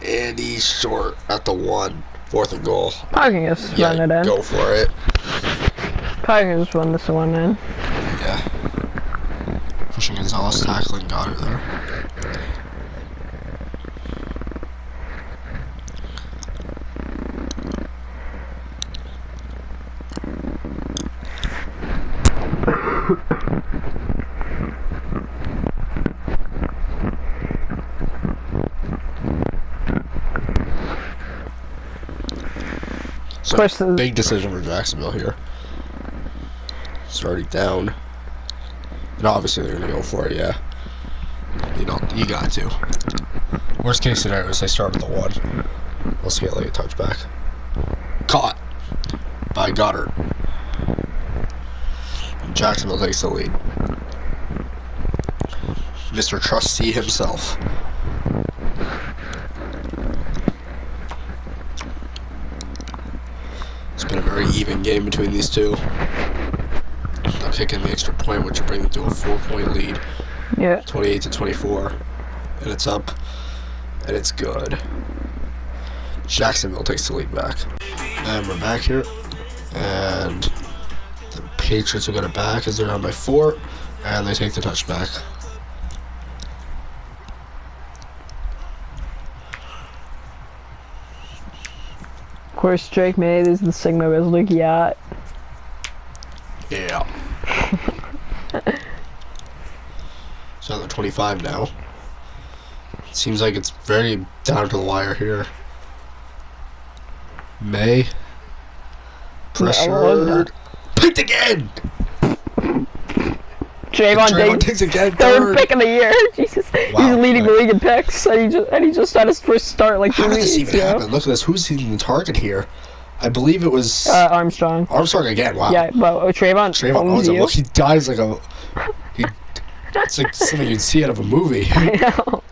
and he's short at the 1, 4th and goal. Probably can just run it in. Go for it. Probably can just run this one in. Yeah. Pushing Gonzalez, tackling Goddard there. So, big decision for Jacksonville here. It's already down. And obviously they're going to go for it, yeah. You got to. Worst case scenario is they start with the 1. Let's get like a touchback. Caught by Goddard. And Jacksonville takes the lead. Mr. Trustee himself. It's been a very even game between these two. They'll kick in the extra point, which will bring them to a 4-point lead. Yeah. 28-24. And it's up. And it's good. Jacksonville takes the lead back. And we're back here. And the Patriots will get it back as they're down by 4. And they take the touchback. Of course, Drake made is the Sigma Reslick yacht. Yeah. So they're 25 now. Seems like it's very down to the wire here. May. Pressured. Picked again! Trayvon Diggs again. Third pick of the year. Jesus. Wow, he's leading the league in picks. And he just had his first start like 2 weeks ago. How did this even happen? Look at this. Who's hitting the target here? I believe it was... Armstrong. Armstrong again. Wow. Yeah, but Trayvon owns you. Look, he dies like a... It's like something you'd see out of a movie. I know.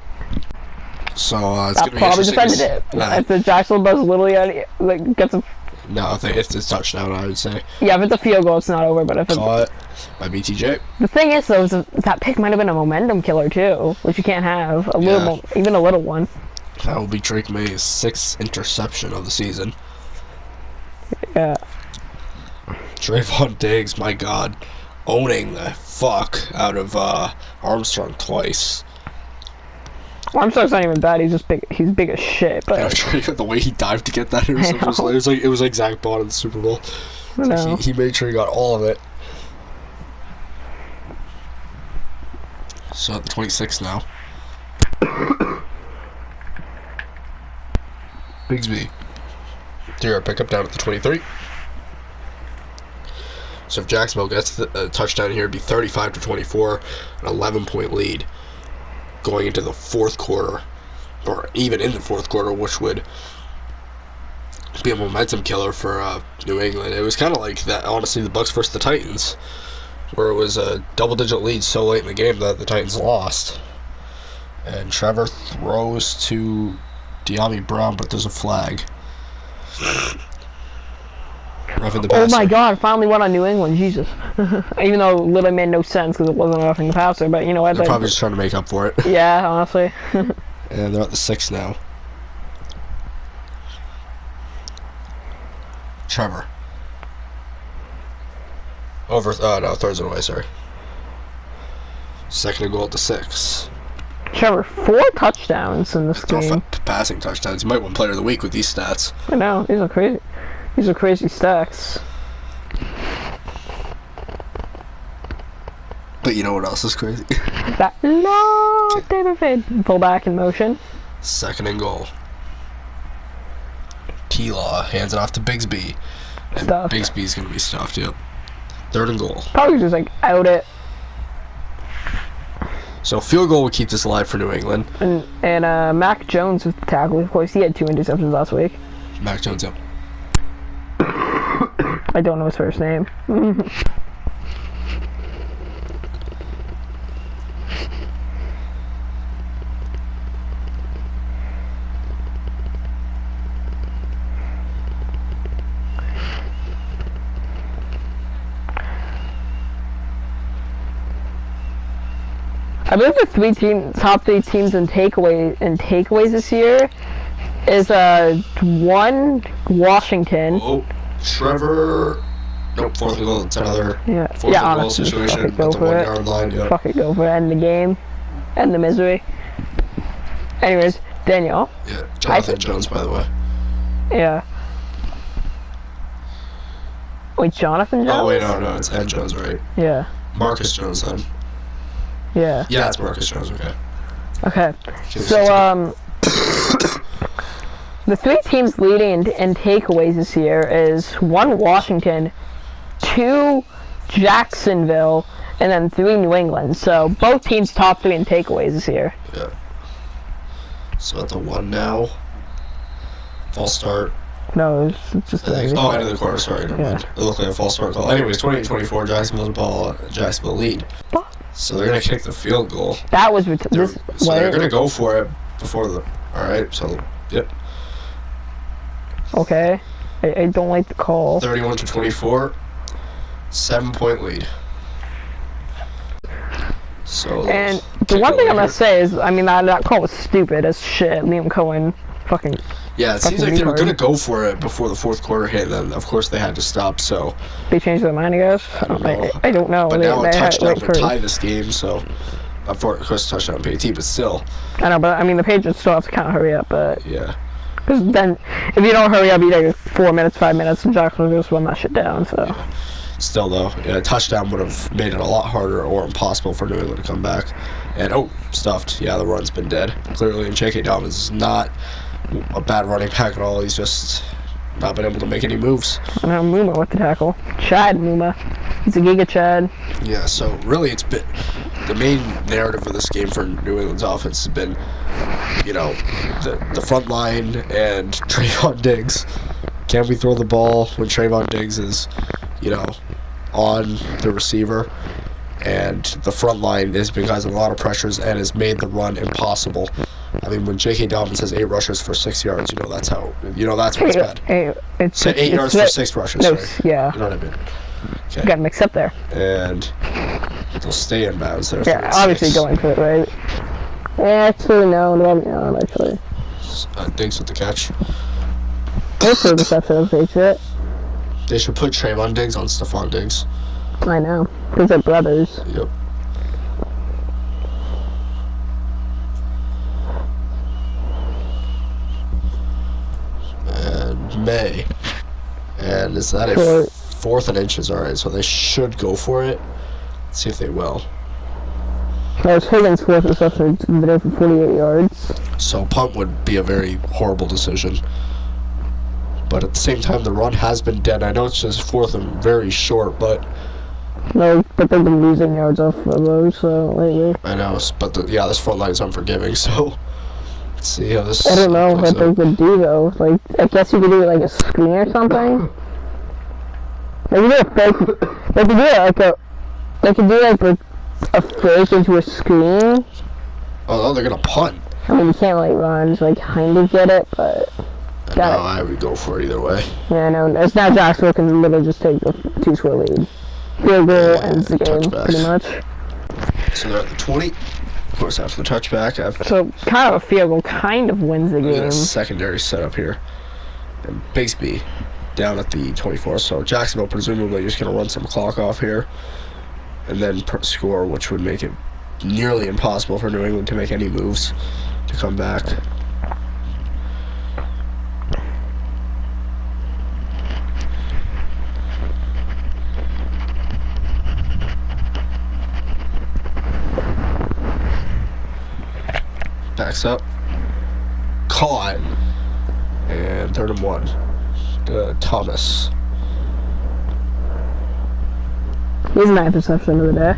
So, it's going to be probably interesting. defended it. If the Jacksonville does literally like gets a... No, if it's a touchdown, I would say. Yeah, if it's a field goal, it's not over, but if it's... Caught by BTJ. The thing is, though, is that pick might have been a momentum killer, too, which you can't have. Even a little one. That will be Drake May's 6th interception of the season. Yeah. Trayvon Diggs, my God, owning the fuck out of Armstrong twice. Armstrong's not even bad. He's just big. He's big as shit. But the way he dived to get that interception it was like Zach Bond in the Super Bowl. He made sure he got all of it. So at the 26 now. Bigsby. 3-yard pickup down at the 23. So if Jacksonville gets the touchdown here, it'd be 35-24, an 11-point lead going into the fourth quarter, or even in the fourth quarter, which would be a momentum killer for New England. It was kind of like that, honestly, the Bucs versus the Titans, where it was a double-digit lead so late in the game that the Titans lost. And Trevor throws to De'Ami Brown, but there's a flag. Oh my God! Finally won on New England. Jesus. Even though it literally made no sense because it wasn't roughing the passer, but you know what? They're probably just trying to make up for it. Yeah, honestly. And they're at the 6 now. Trevor. Throws it away. Sorry. 2nd and goal at the 6. Trevor, 4 touchdowns in this game. Passing touchdowns. You might win Player of the Week with these stats. I know. These are crazy. These are crazy stats. But you know what else is crazy? That David Fade. Pull back in motion. 2nd and goal. T-Law hands it off to Bigsby. And Bigsby's going to be stuffed, yep. 3rd and goal. Probably just like out it. So field goal would keep this alive for New England. And Mac Jones with the tackle. Of course, he had 2 interceptions last week. Mac Jones, yep. I don't know his first name. I believe the top 3 teams in takeaways this year is 1 Washington. Oh, Trevor. Nope, 4th and goal. It's another 4th and goal situation at the 1-yard line. Yep. Fuck it, go for it. End the game. End the misery. Anyways, Daniel. Yeah, Jonathan Jones, by the way. Yeah. Wait, Jonathan Jones? Oh wait, no, it's Ed Jones, right? Yeah. Marcus Jones then. Yeah. Yeah, it's Marcus Jones. Okay. Okay. So The 3 teams leading in takeaways this year is 1 Washington, 2 Jacksonville, and then 3 New England. So both teams top 3 in takeaways this year. Yeah. So at the 1 now. False start. No, it's just end of the quarter. Sorry, never mind. It looked like a false start call. Anyways, 28-24. Jacksonville lead. So they're gonna kick the field goal. That was they're gonna go for it before the. All right. So yep. Okay. I don't like the call. 31-24. 7-point lead. So. And the one thing I'm gonna say is, I mean, that call was stupid as shit. Liam Cohen, fucking. Yeah, it seems like they were gonna go for it before the 4th quarter hit. Then of course they had to stop. So. They changed their mind, I guess. I don't know. But now a touchdown would tie this game. So. Of course, touchdown PAT, but still. I know, but I mean, the Patriots still have to kind of hurry up, but. Yeah. Because then, if you don't hurry up, you take 4 minutes, 5 minutes, and Jacksonville's gonna swim that shit down. So. Yeah. Still though, a touchdown would have made it a lot harder or impossible for New England to come back. And stuffed. Yeah, the run's been dead. Clearly, and J.K. Dobbins is not a bad running back at all. He's just not been able to make any moves. I know Muma with the tackle. Chad Muma. He's a giga Chad. Yeah, so really it's been the main narrative of this game for New England's offense has been, the front line and Trayvon Diggs. Can we throw the ball when Trayvon Diggs is, on the receiver? And the front line has been guys with a lot of pressures and has made the run impossible. I mean, when J.K. Dobbins has 8 rushes for 6 yards, that's what's bad. It's 8 yards for 6 rushes, no, sorry. Yeah. You know what I mean? Okay. You got mixed up there. And they'll stay in bounds there. Yeah, obviously going for it, right? Actually, no, actually. Diggs with the catch. That's the reception of Patriot. They should put Trayvon Diggs on Stephon Diggs. I know. Because they're brothers. Yep. And May. And is that a 4th and inches? Alright, so they should go for it. Let's see if they will. That was Higgins' 4th reception there for 48 yards. So punt would be a very horrible decision. But at the same time, the run has been dead. I know it's just 4th and very short, but... No, but they've been losing yards off of those lately. I know, but this front line is unforgiving, so... Let's see how this... I don't know what they could do, though. Like, I guess you could do, like, a screen or something? They could do a fake... They could do, like, a fake into a screen. Oh, no, they're gonna punt. I mean, you can't, like, run, just, like, kind of get it, but... I would go for it either way. Yeah, I know. It's not Jacksonville can literally just take the 2-score lead. Field goal ends the game, pretty much. So they're at the 20. Of course, after the touchback. So, kind of a field goal kind of wins the game. Secondary setup here. And Bigsby down at the 24. So Jacksonville presumably just going to run some clock off here. And then score, which would make it nearly impossible for New England to make any moves to come back. Backs up. Caught. And 3rd and 1. Thomas. He's 9th reception of the day.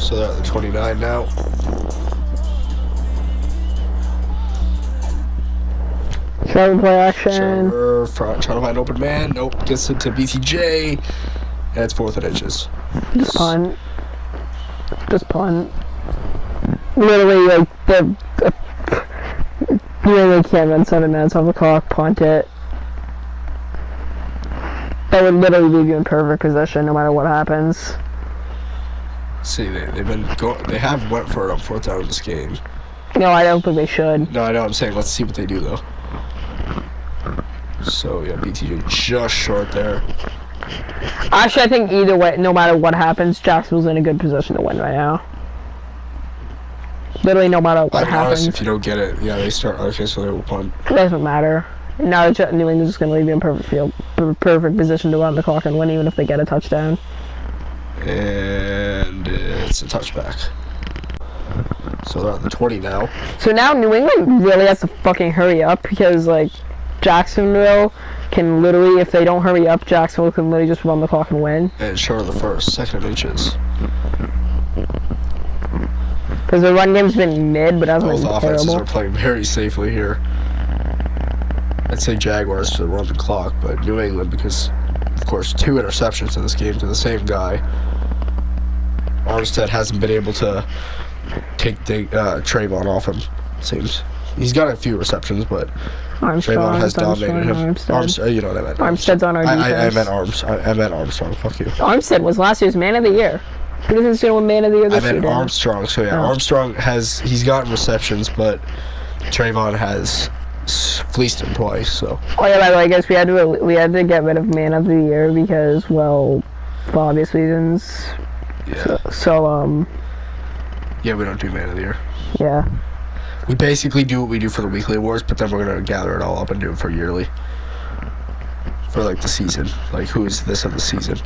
So they're at the 29 now. Trevor play action. Trevor trying to find open man. Nope. Gets it to BTJ. And it's 4th and inches. Just punt. Just punt. Literally, like, you really can't run 7 minutes off the clock, punt it. That would literally leave you in perfect position no matter what happens. See, they have went for it on 4th down in this game. No, I don't think they should. No, I know. I'm saying let's see what they do though. So yeah, BTJ just short there. Actually, I think either way, no matter what happens, Jacksonville's in a good position to win right now. Literally no matter what I'd be happens. honest, if you don't get it, yeah, they start. Okay, so they will punt. It doesn't matter. Now New England's just going to leave you in perfect position to run the clock and win, even if they get a touchdown. And it's a touchback. So they're on the 20 now. So now New England really has to fucking hurry up because, like, Jacksonville can literally, if they don't hurry up, Jacksonville can literally just run the clock and win. And short of the first, 2nd and inches. Because the run game's been mid, but hasn't been terrible. Both offenses are playing very safely here. I'd say Jaguars to run the clock, but New England, because, of course, 2 interceptions in this game to the same guy. Armstead hasn't been able to take the Trayvon off him, seems. He's got a few receptions, but Trayvon has dominated him. Armstead, you know what I meant. Armstead's on our defense. I meant Armstrong, fuck you. Armstead was last year's man of the year. He was still man of the year this year. I meant Armstrong, so yeah, Armstrong he's gotten receptions, but Trayvon has fleeced him twice, so. Oh yeah, by the way, I guess we had to get rid of man of the year because, well, for obvious reasons. Yeah. So yeah, we don't do man of the year. Yeah. We basically do what we do for the weekly awards, but then we're gonna gather it all up and do it for yearly. For like the season, like who is this of the season?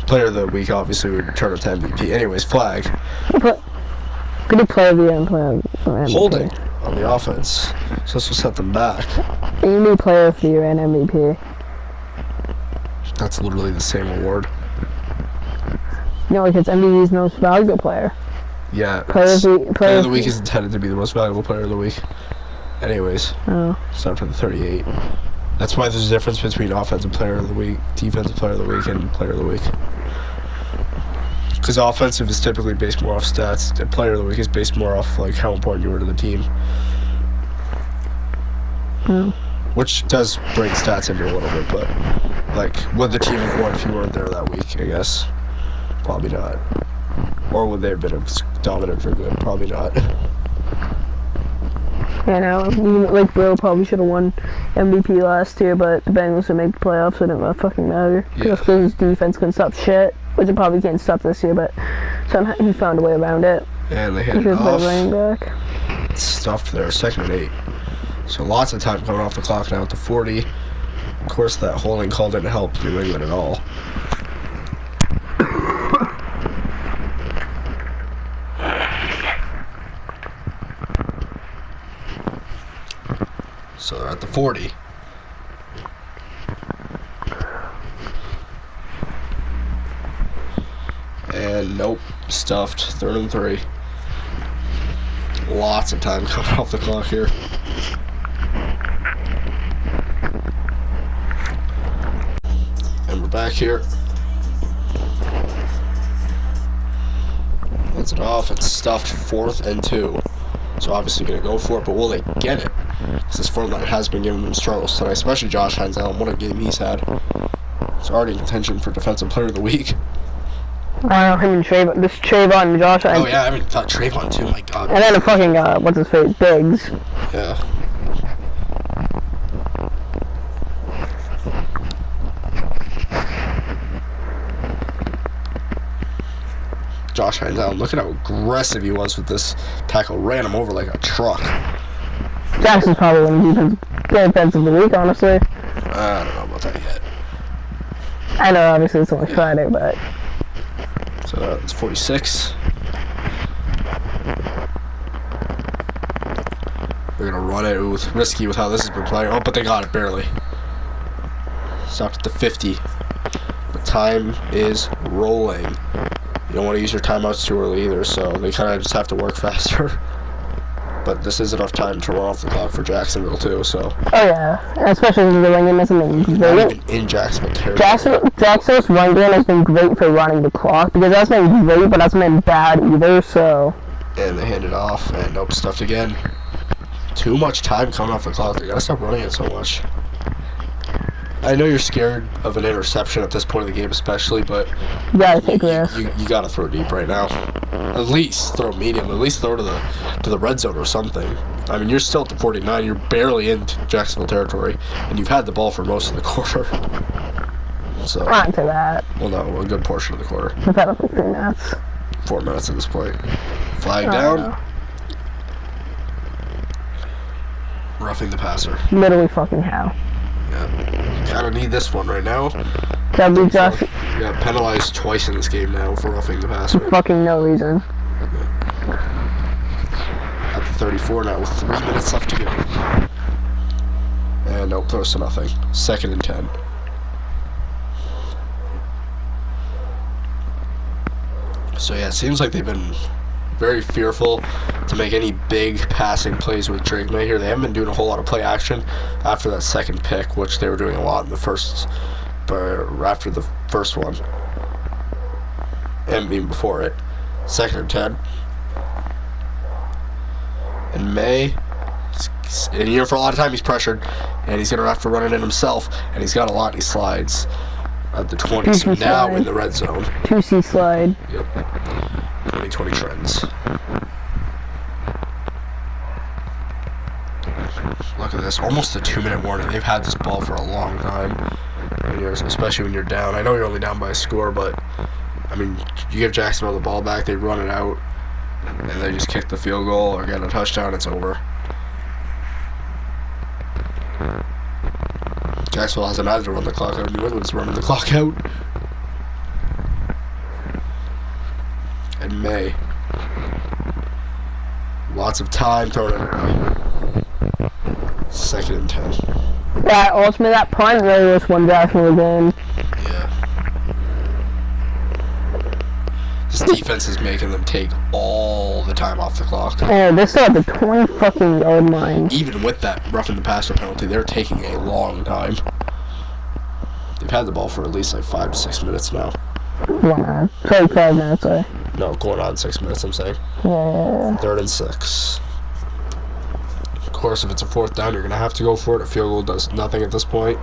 Player of the week, obviously, would turn it to MVP. Anyways, flag. Could you play the end plan? Holding on the offense. So this will set them back. You need player of the year and MVP. That's literally the same award. No, like it's MVP's most valuable player. Yeah. Player of the week is intended to be the most valuable player of the week. Anyways. Oh. It's up to the 38. That's why there's a difference between offensive player of the week, defensive player of the week, and player of the week. Because offensive is typically based more off stats, and player of the week is based more off like how important you were to the team. Which does bring stats into a little bit, but like would the team have won if you weren't there that week? I guess probably not. Or would they have been dominant for good? Probably not. Yeah, no, like Bill probably should have won MVP last year, but the Bengals didn't make the playoffs, so it didn't fucking matter. Just because his defense couldn't stop shit, which it probably can't stop this year, but somehow he found a way around it. And they hit it off. Running back. Stuffed there, 2nd and 8. So lots of time coming off the clock now at the 40. Of course, that holding call didn't help New England at all. So they're at the 40. And nope, stuffed. 3rd and 3. Lots of time coming off the clock here. And we're back here. Runs it off. It's stuffed. 4th and 2. So obviously going to go for it, but will they get it? Because this format has been giving them struggles tonight, especially Josh Hines Allen. What a game he's had. It's already in contention for Defensive Player of the Week. I don't know, him and Trayvon. This Trayvon and Josh Hines. Oh yeah, I mean, thought Trayvon too, my god. And then a fucking, what's his face, Biggs. Yeah. Josh Hines Allen, look at how aggressive he was with this tackle. Ran him over like a truck. Jackson's probably winning defensive of the week, honestly. I don't know about that yet. I know, obviously it's only Friday, but... So that's 46. They're gonna run it. It was risky with how this has been playing. Oh, but they got it barely. Stopped at the 50. But time is rolling. You don't want to use your timeouts too early either, so they kind of just have to work faster. But this is enough time to run off the clock for Jacksonville too, so. Oh yeah, especially when the run game hasn't been great. Not even in Jacksonville territory. Jacksonville's run game has been great for running the clock, because that's been great, but that's been bad either, so. And they hand it off, and nope, stuffed again. Too much time coming off the clock. They gotta stop running it so much. I know you're scared of an interception at this point in the game, especially, but you gotta take risks. You gotta throw deep right now. At least throw medium. At least throw to the red zone or something. I mean, you're still at the 49. You're barely in Jacksonville territory, and you've had the ball for most of the quarter. So not to that. Well, no, a good portion of the quarter. We've had up to 3 minutes. 4 minutes at this point. Flag down. Roughing the passer. Literally fucking how. Yeah. Kind of need this one right now. That'd be just... Yeah, penalized twice in this game now for roughing the passer. Fucking no reason. At the 34 now with 3 minutes left to go. And no, close to nothing. 2nd and 10. So yeah, it seems like they've been very fearful to make any big passing plays with Drake May here. They haven't been doing a whole lot of play action after that second pick, which they were doing a lot in the first, but after the first one, and even before it. 2nd and 10. And May, and here for a lot of time he's pressured, and he's going to have to run it in himself, and he's got a lot, he slides at the 20, so now in the red zone. 2C slide. Yep. 2020 trends. Look at this, almost a 2-minute warning. They've had this ball for a long time, especially when you're down. I know you're only down by a score, but I mean, you give Jacksonville the ball back, they run it out, and they just kick the field goal or get a touchdown, it's over. Jacksonville hasn't had to run the clock out. New England's running the clock out. And May. Lots of time throwing it around. 2nd and 10. Yeah, ultimately that punt really was one Jacksonville game. Yeah. This defense is making them take all the time off the clock. Yeah, they're still at the 20 fucking yard line. Even with that roughing the passer penalty, they're taking a long time. They've had the ball for at least like 5 to 6 minutes now. Yeah, 35 minutes, sorry. No, going on 6 minutes, I'm saying. Yeah. 3rd and 6. Of course, if it's a 4th down, you're going to have to go for it. A field goal does nothing at this point.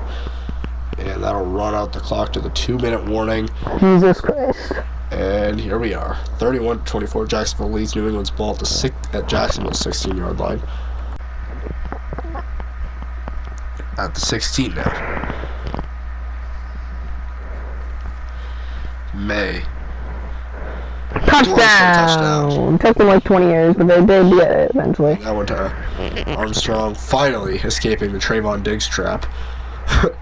And that'll run out the clock to the 2-minute warning. Jesus Christ. And here we are. 31-24. Jacksonville leads New England's ball at Jacksonville's 16-yard line. At the 16 now. May. Touchdown! Took them like 20 years, but they did get it eventually. That went to Armstrong, finally escaping the Trayvon Diggs trap.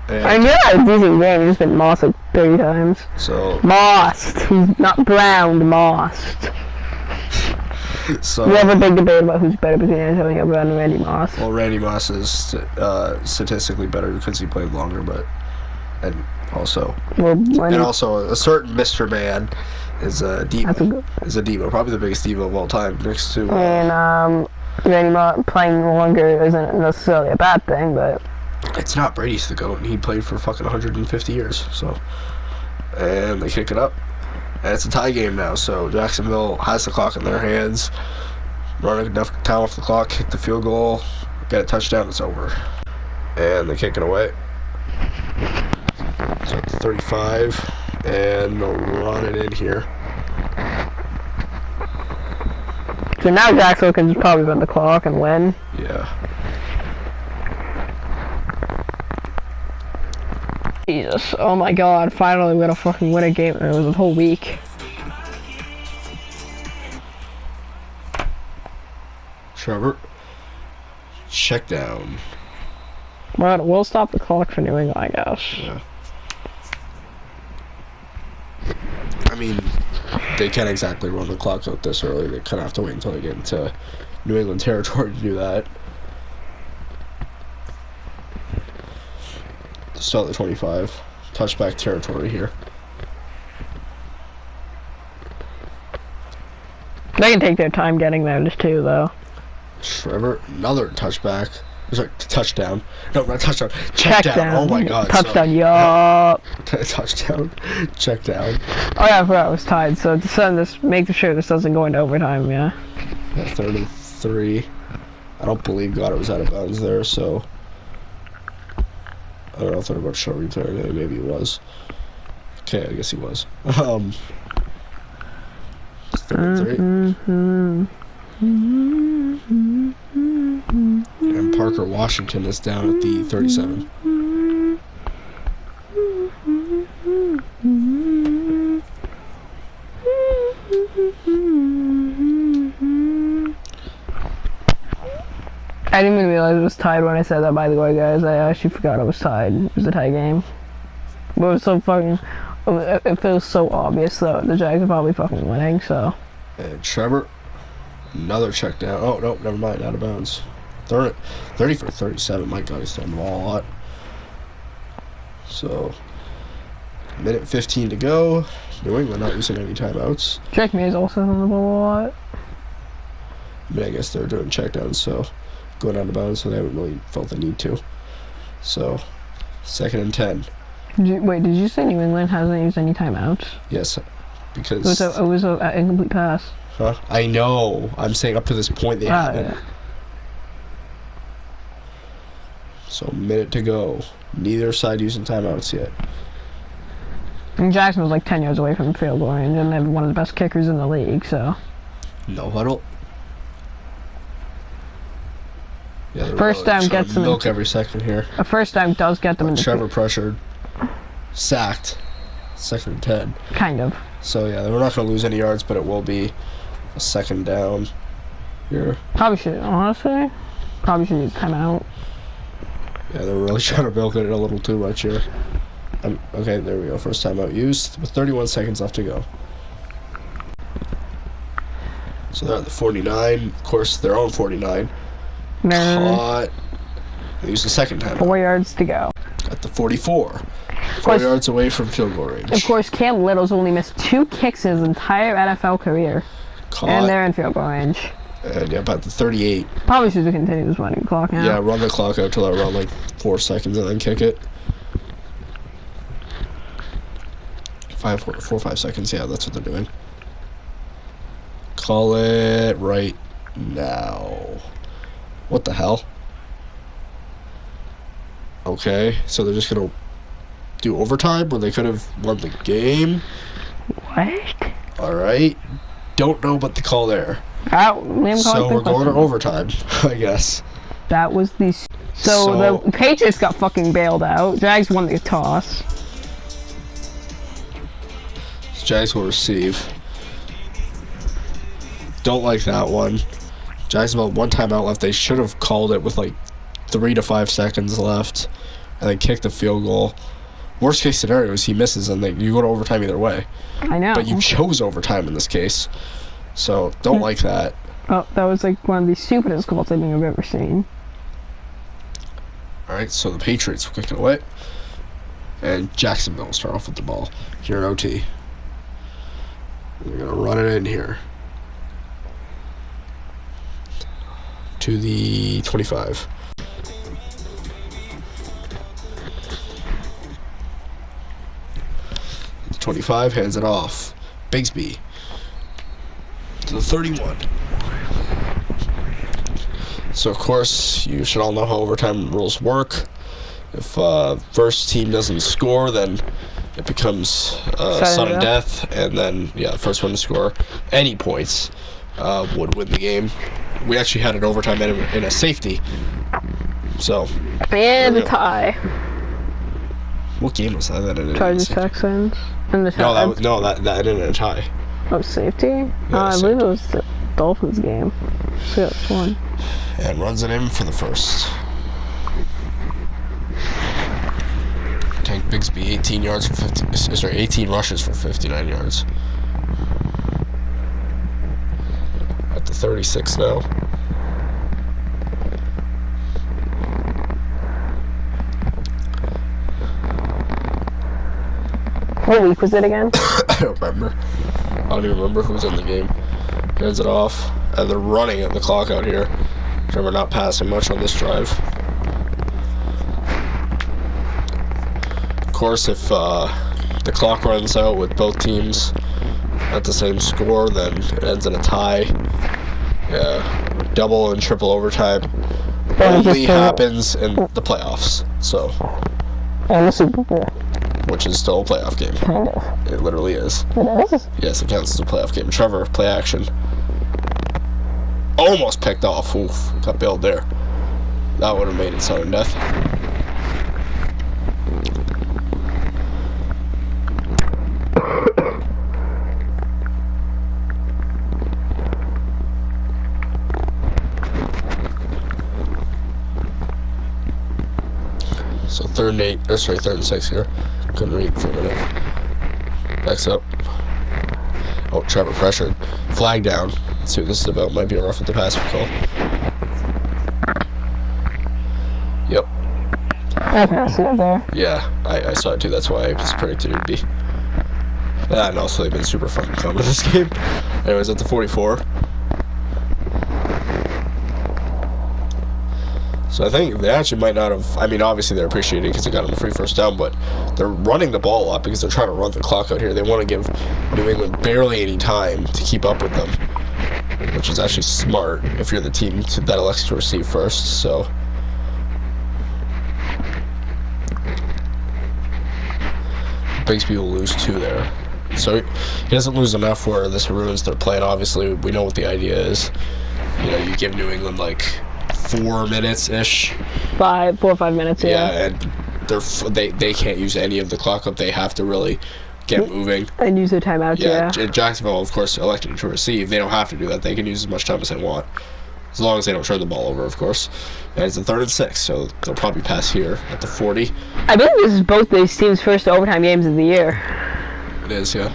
I knew that was decent game, he's been mossed like 30 times. So mossed! He's not browned, mossed. So we have a big debate about who's better between Antonio Brown and Randy Moss. Well, Randy Moss is statistically better because he played longer, but and also a certain Mr. Man is a diva. Is a diva, probably the biggest diva of all time, next to. And Randy Moss playing longer isn't necessarily a bad thing, but it's not. Brady's the GOAT, and he played for fucking 150 years. So, and they kick it up. And it's a tie game now, so Jacksonville has the clock in their hands. Run enough time off the clock, kick the field goal, get a touchdown, it's over. And they kick it away. So it's 35, and they'll run it in here. So now Jacksonville can just probably run the clock and win. Yeah. Jesus, oh my god, finally we're gonna fucking win a game. It was a whole week. Trevor, check down. Well, we'll stop the clock for New England, I guess. Yeah. I mean, they can't exactly run the clock out this early. They kind of have to wait until they get into New England territory to do that. Still at the 25. Touchback territory here. They can take their time getting there, just too, though. Trevor, another touchback. Sorry, touchdown. No, not touchdown. Check down. Oh my god. Touchdown, yup. Touchdown. Check down. Oh yeah, I forgot it was tied, so to send this, make sure this doesn't go into overtime, yeah. 3rd and 3. I don't believe Goddard was out of bounds there, so I don't know if they're about to show return. Maybe he was. Okay, I guess he was. 3rd and 3. And Parker Washington is down at the 37. I didn't even realize it was tied when I said that, by the way, guys. I actually forgot it was tied. It was a tie game. But it was so fucking... It feels so obvious, though. The Jags are probably fucking winning, so... And Trevor, another check down. Oh, no, never mind. Out of bounds. 30 for 37. My God, he's throwing the ball a lot. So, minute 15 to go. New England not using any timeouts. Drake May is also throwing the ball a lot. I mean, I guess they're doing checkdowns, so going out of bounds, so they haven't really felt the need to. So, 2nd and 10. Wait, did you say New England hasn't used any timeouts? Yes, because... It was an incomplete pass. Huh? I know. I'm saying up to this point they haven't. Yeah. So, minute to go. Neither side using timeouts yet. And Jacksonville's like 10 yards away from the field goal range, and they have one of the best kickers in the league, so... No huddle. Yeah, first down gets them milk every second here. A first down does get them in the Trevor pressured. Sacked. 2nd and 10. Kind of. So, yeah, we're not going to lose any yards, but it will be a 2nd down here. Probably should, honestly. Probably should use timeout. Yeah, they're really trying to milk it a little too much here. Okay, there we go. First timeout used with 31 seconds left to go. So they're at the 49. Of course, their own 49. Caught. They used the 2nd timeout. 4 yards to go. At the 44. 4 yards away from field goal range. Of course, Cam Little's only missed 2 kicks in his entire NFL career. Caught. And they're in field goal range. And yeah, about the 38. Probably should continue this running clock now. Yeah, run the clock out till around like 4 seconds and then kick it. 4 or 5 seconds, yeah, that's what they're doing. Call it right now. What the hell? Okay, so they're just gonna do overtime where they could have won the game. What? Alright. Don't know about the call there. So we're going to overtime, I guess. That was the... So the Patriots got fucking bailed out. Jags won the toss. Jags will receive. Don't like that one. Jags have 1 timeout left. They should have called it with like 3 to 5 seconds left, and then kick the field goal. Worst case scenario is he misses, and you go to overtime either way. I know. But you chose overtime in this case, so don't like that. Oh, that was like one of the stupidest calls I think I've ever seen. All right, so the Patriots will kick it away, and Jacksonville will start off with the ball here in OT. They're gonna run it in here to the 25. 25 hands it off. Bigsby to the 31. So of course you should all know how overtime rules work. If first team doesn't score, then it becomes sudden death, and then the first one to score any points would win the game. We actually had an overtime in a safety. So and a tie. What game was that? That ended Chargers Texans. That ended in a tie. Oh, safety? Yeah, I believe it was the Dolphins game. So it's one. And runs it in for the first. Tank Bigsby, 18 rushes for 59 yards. At the 36 now. What week was it again? I don't remember. I don't even remember who's in the game. Hands it off. And they're running at the clock out here. Trevor not passing much on this drive. Of course, if the clock runs out with both teams at the same score, then it ends in a tie. Yeah, double and triple overtime only happens in the playoffs. So, and the Super Bowl. Which is still a playoff game. Kind of. It literally is. It is? Yes, it counts as a playoff game. Trevor, play action. Almost picked off. Oof, got bailed there. That would have made it sudden death. 3rd and 8. Or sorry, 3rd and 6 here. Couldn't read for a minute. Backs up. Oh, Trevor pressured. Flag down. Let's see what this is about. Might be a rough with the pass call. Yep. Okay, I see it there. Yeah, I saw it too. That's why I was predicted it would be. And also they've been super fucking calm in this game. Anyways, at the 44. So I think they actually might not have. I mean, obviously they're appreciating it because they got on the free first down, but they're running the ball up because they're trying to run the clock out here. They want to give New England barely any time to keep up with them, which is actually smart if you're the team that elects to receive first. So. Bigsby will lose 2 there. So he doesn't lose enough where this ruins their plan. Obviously, we know what the idea is. You know, you give New England like 4 minutes-ish. 4 or 5 minutes, yeah. Yeah, and they can't use any of the clock up. They have to really get moving. And use their timeouts, yeah. Jacksonville, of course, elected to receive. They don't have to do that. They can use as much time as they want. As long as they don't turn the ball over, of course. And it's the 3rd and 6, so they'll probably pass here at the 40. I believe this is both these teams' first overtime games of the year. It is, yeah.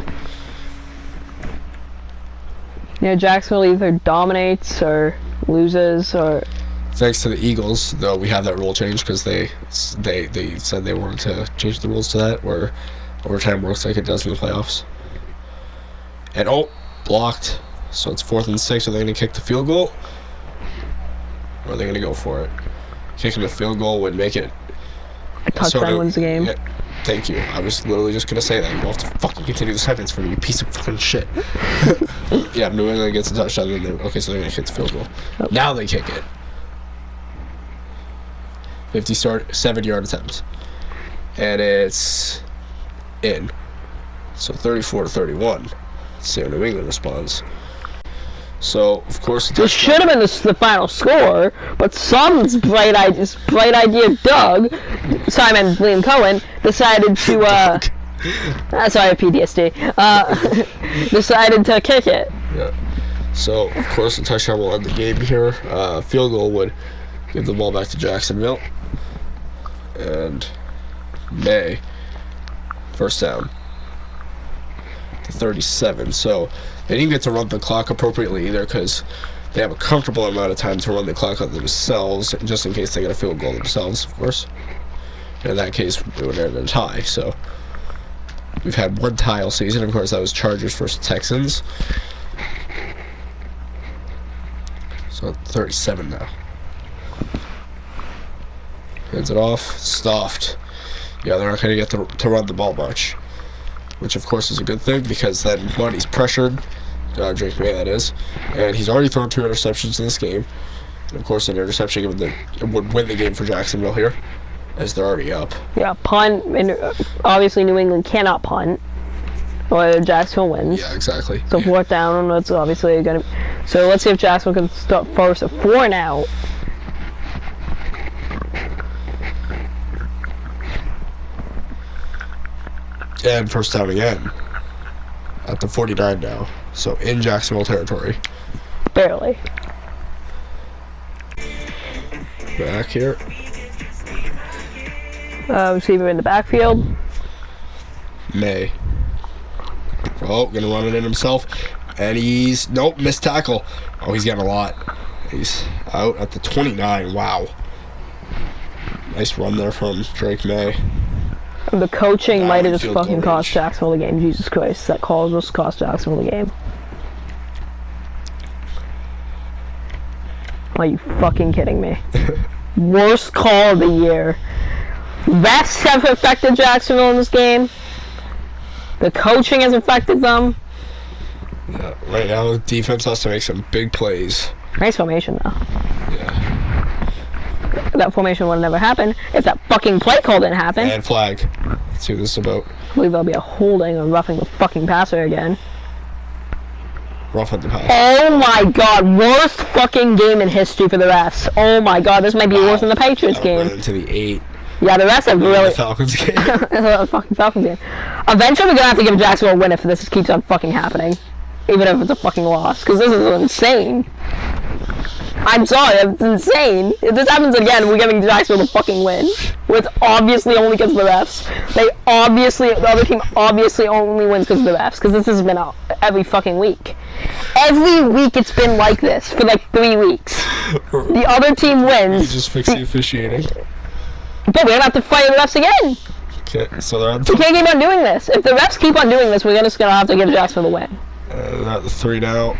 You know, Jacksonville either dominates or loses or... Thanks to the Eagles, though, we have that rule change because they said they wanted to change the rules to that, where overtime works like it does in the playoffs. And, blocked. So it's 4th and 6. Are they going to kick the field goal? Or are they going to go for it? Kicking the field goal would make it... A touchdown wins the game. Yeah, thank you. I was literally just going to say that. You don't have to fucking continue the sentence for me, you piece of fucking shit. Yeah, New England gets a touchdown, then okay, so they're going to kick the field goal. Oh. Now they kick it. 7-yard attempt. And it's in. So 34-31. Let's see how New England responds. So, of course... This should have been the final score, but some bright idea Doug, Simon Liam Cohen, decided to, sorry, I have PTSD, decided to kick it. Yeah. So, of course, the touchdown will end the game here. Field goal would give the ball back to Jacksonville. And May, first down. To 37, so... They didn't get to run the clock appropriately either because they have a comfortable amount of time to run the clock on themselves, just in case they get a field goal themselves, of course. And in that case, it would end in a tie. So we've had 1 tie all season. Of course, that was Chargers versus Texans. So 37 now. Hands it off. Stuffed. Yeah, they're not going to get to run the ball much. Which, of course, is a good thing because then Monty's pressured. Drake May, that is. And he's already thrown 2 interceptions in this game. And, of course, an interception would win the game for Jacksonville here, as they're already up. Yeah, punt. And obviously, New England cannot punt, or Jacksonville wins. Yeah, exactly. So 4th down, that's obviously going to... So let's see if Jacksonville can start force a 4 and out. And first down again. At the 49 now. So in Jacksonville territory. Barely. Back here. Receiver in the backfield. May. Oh, gonna run it in himself. And he's... Nope, missed tackle. Oh, he's getting a lot. He's out at the 29. Wow. Nice run there from Drake May. The coaching might have just fucking cost Jacksonville the game. Jesus Christ, that call just cost Jacksonville the game. Are you fucking kidding me? Worst call of the year. Refs have affected Jacksonville in this game. The coaching has affected them. Yeah, right now, the defense has to make some big plays. Nice formation, though. Yeah. That formation would have never happened if that fucking play call didn't happen. And flag. Let's see what this is about. I believe there'll be a holding or roughing the fucking passer again. Roughing the passer. Oh my god, worst fucking game in history for the refs. Oh my god, this might be worse than the Patriots game. Into the 8. Yeah, the refs have really... The Falcons game. The fucking Falcons game. Eventually we're gonna have to give Jacksonville a win if this keeps on fucking happening. Even if it's a fucking loss, because this is insane. I'm sorry, it's insane. If this happens again, we're giving Jacksonville the fucking win. Which obviously only because of the refs. The other team obviously only wins because of the refs. Because this has been every fucking week. Every week it's been like this for like 3 weeks. The other team wins. You just fix the officiating. But we're gonna have to fight the refs again. Okay, so they're we can't keep on doing this. If the refs keep on doing this, we're just gonna have to give Jacksonville the win. They're at the 3 now.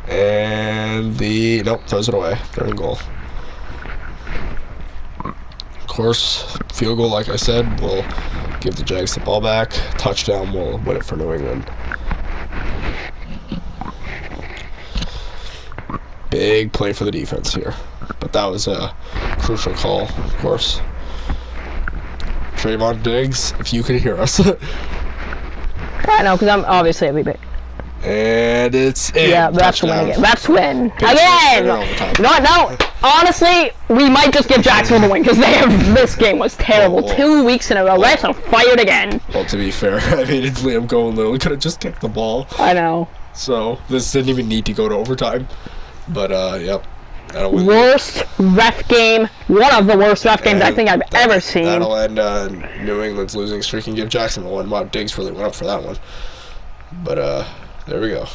And nope, throws it away. They're in goal. Of course, field goal, like I said, will give the Jags the ball back. Touchdown will win it for New England. Big play for the defense here. But that was a crucial call, of course. Trayvon Diggs, if you can hear us. I know, because I'm obviously every bit. And it's in. Yeah, that's win again. That's win. Again! No, honestly, we might just give Jacksonville the win, because this game was terrible. 2 weeks in a row. Let's fire it again. Well, to be fair, I mean, Liam going little could have just kicked the ball. I know. So, this didn't even need to go to overtime. But, yep. Worst ref game. One of the worst ref games I think I've ever seen. That'll end New England's losing streak and give Jacksonville one. Wow, Diggs really went up for that one. But, there we go.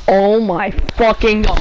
Oh my fucking god.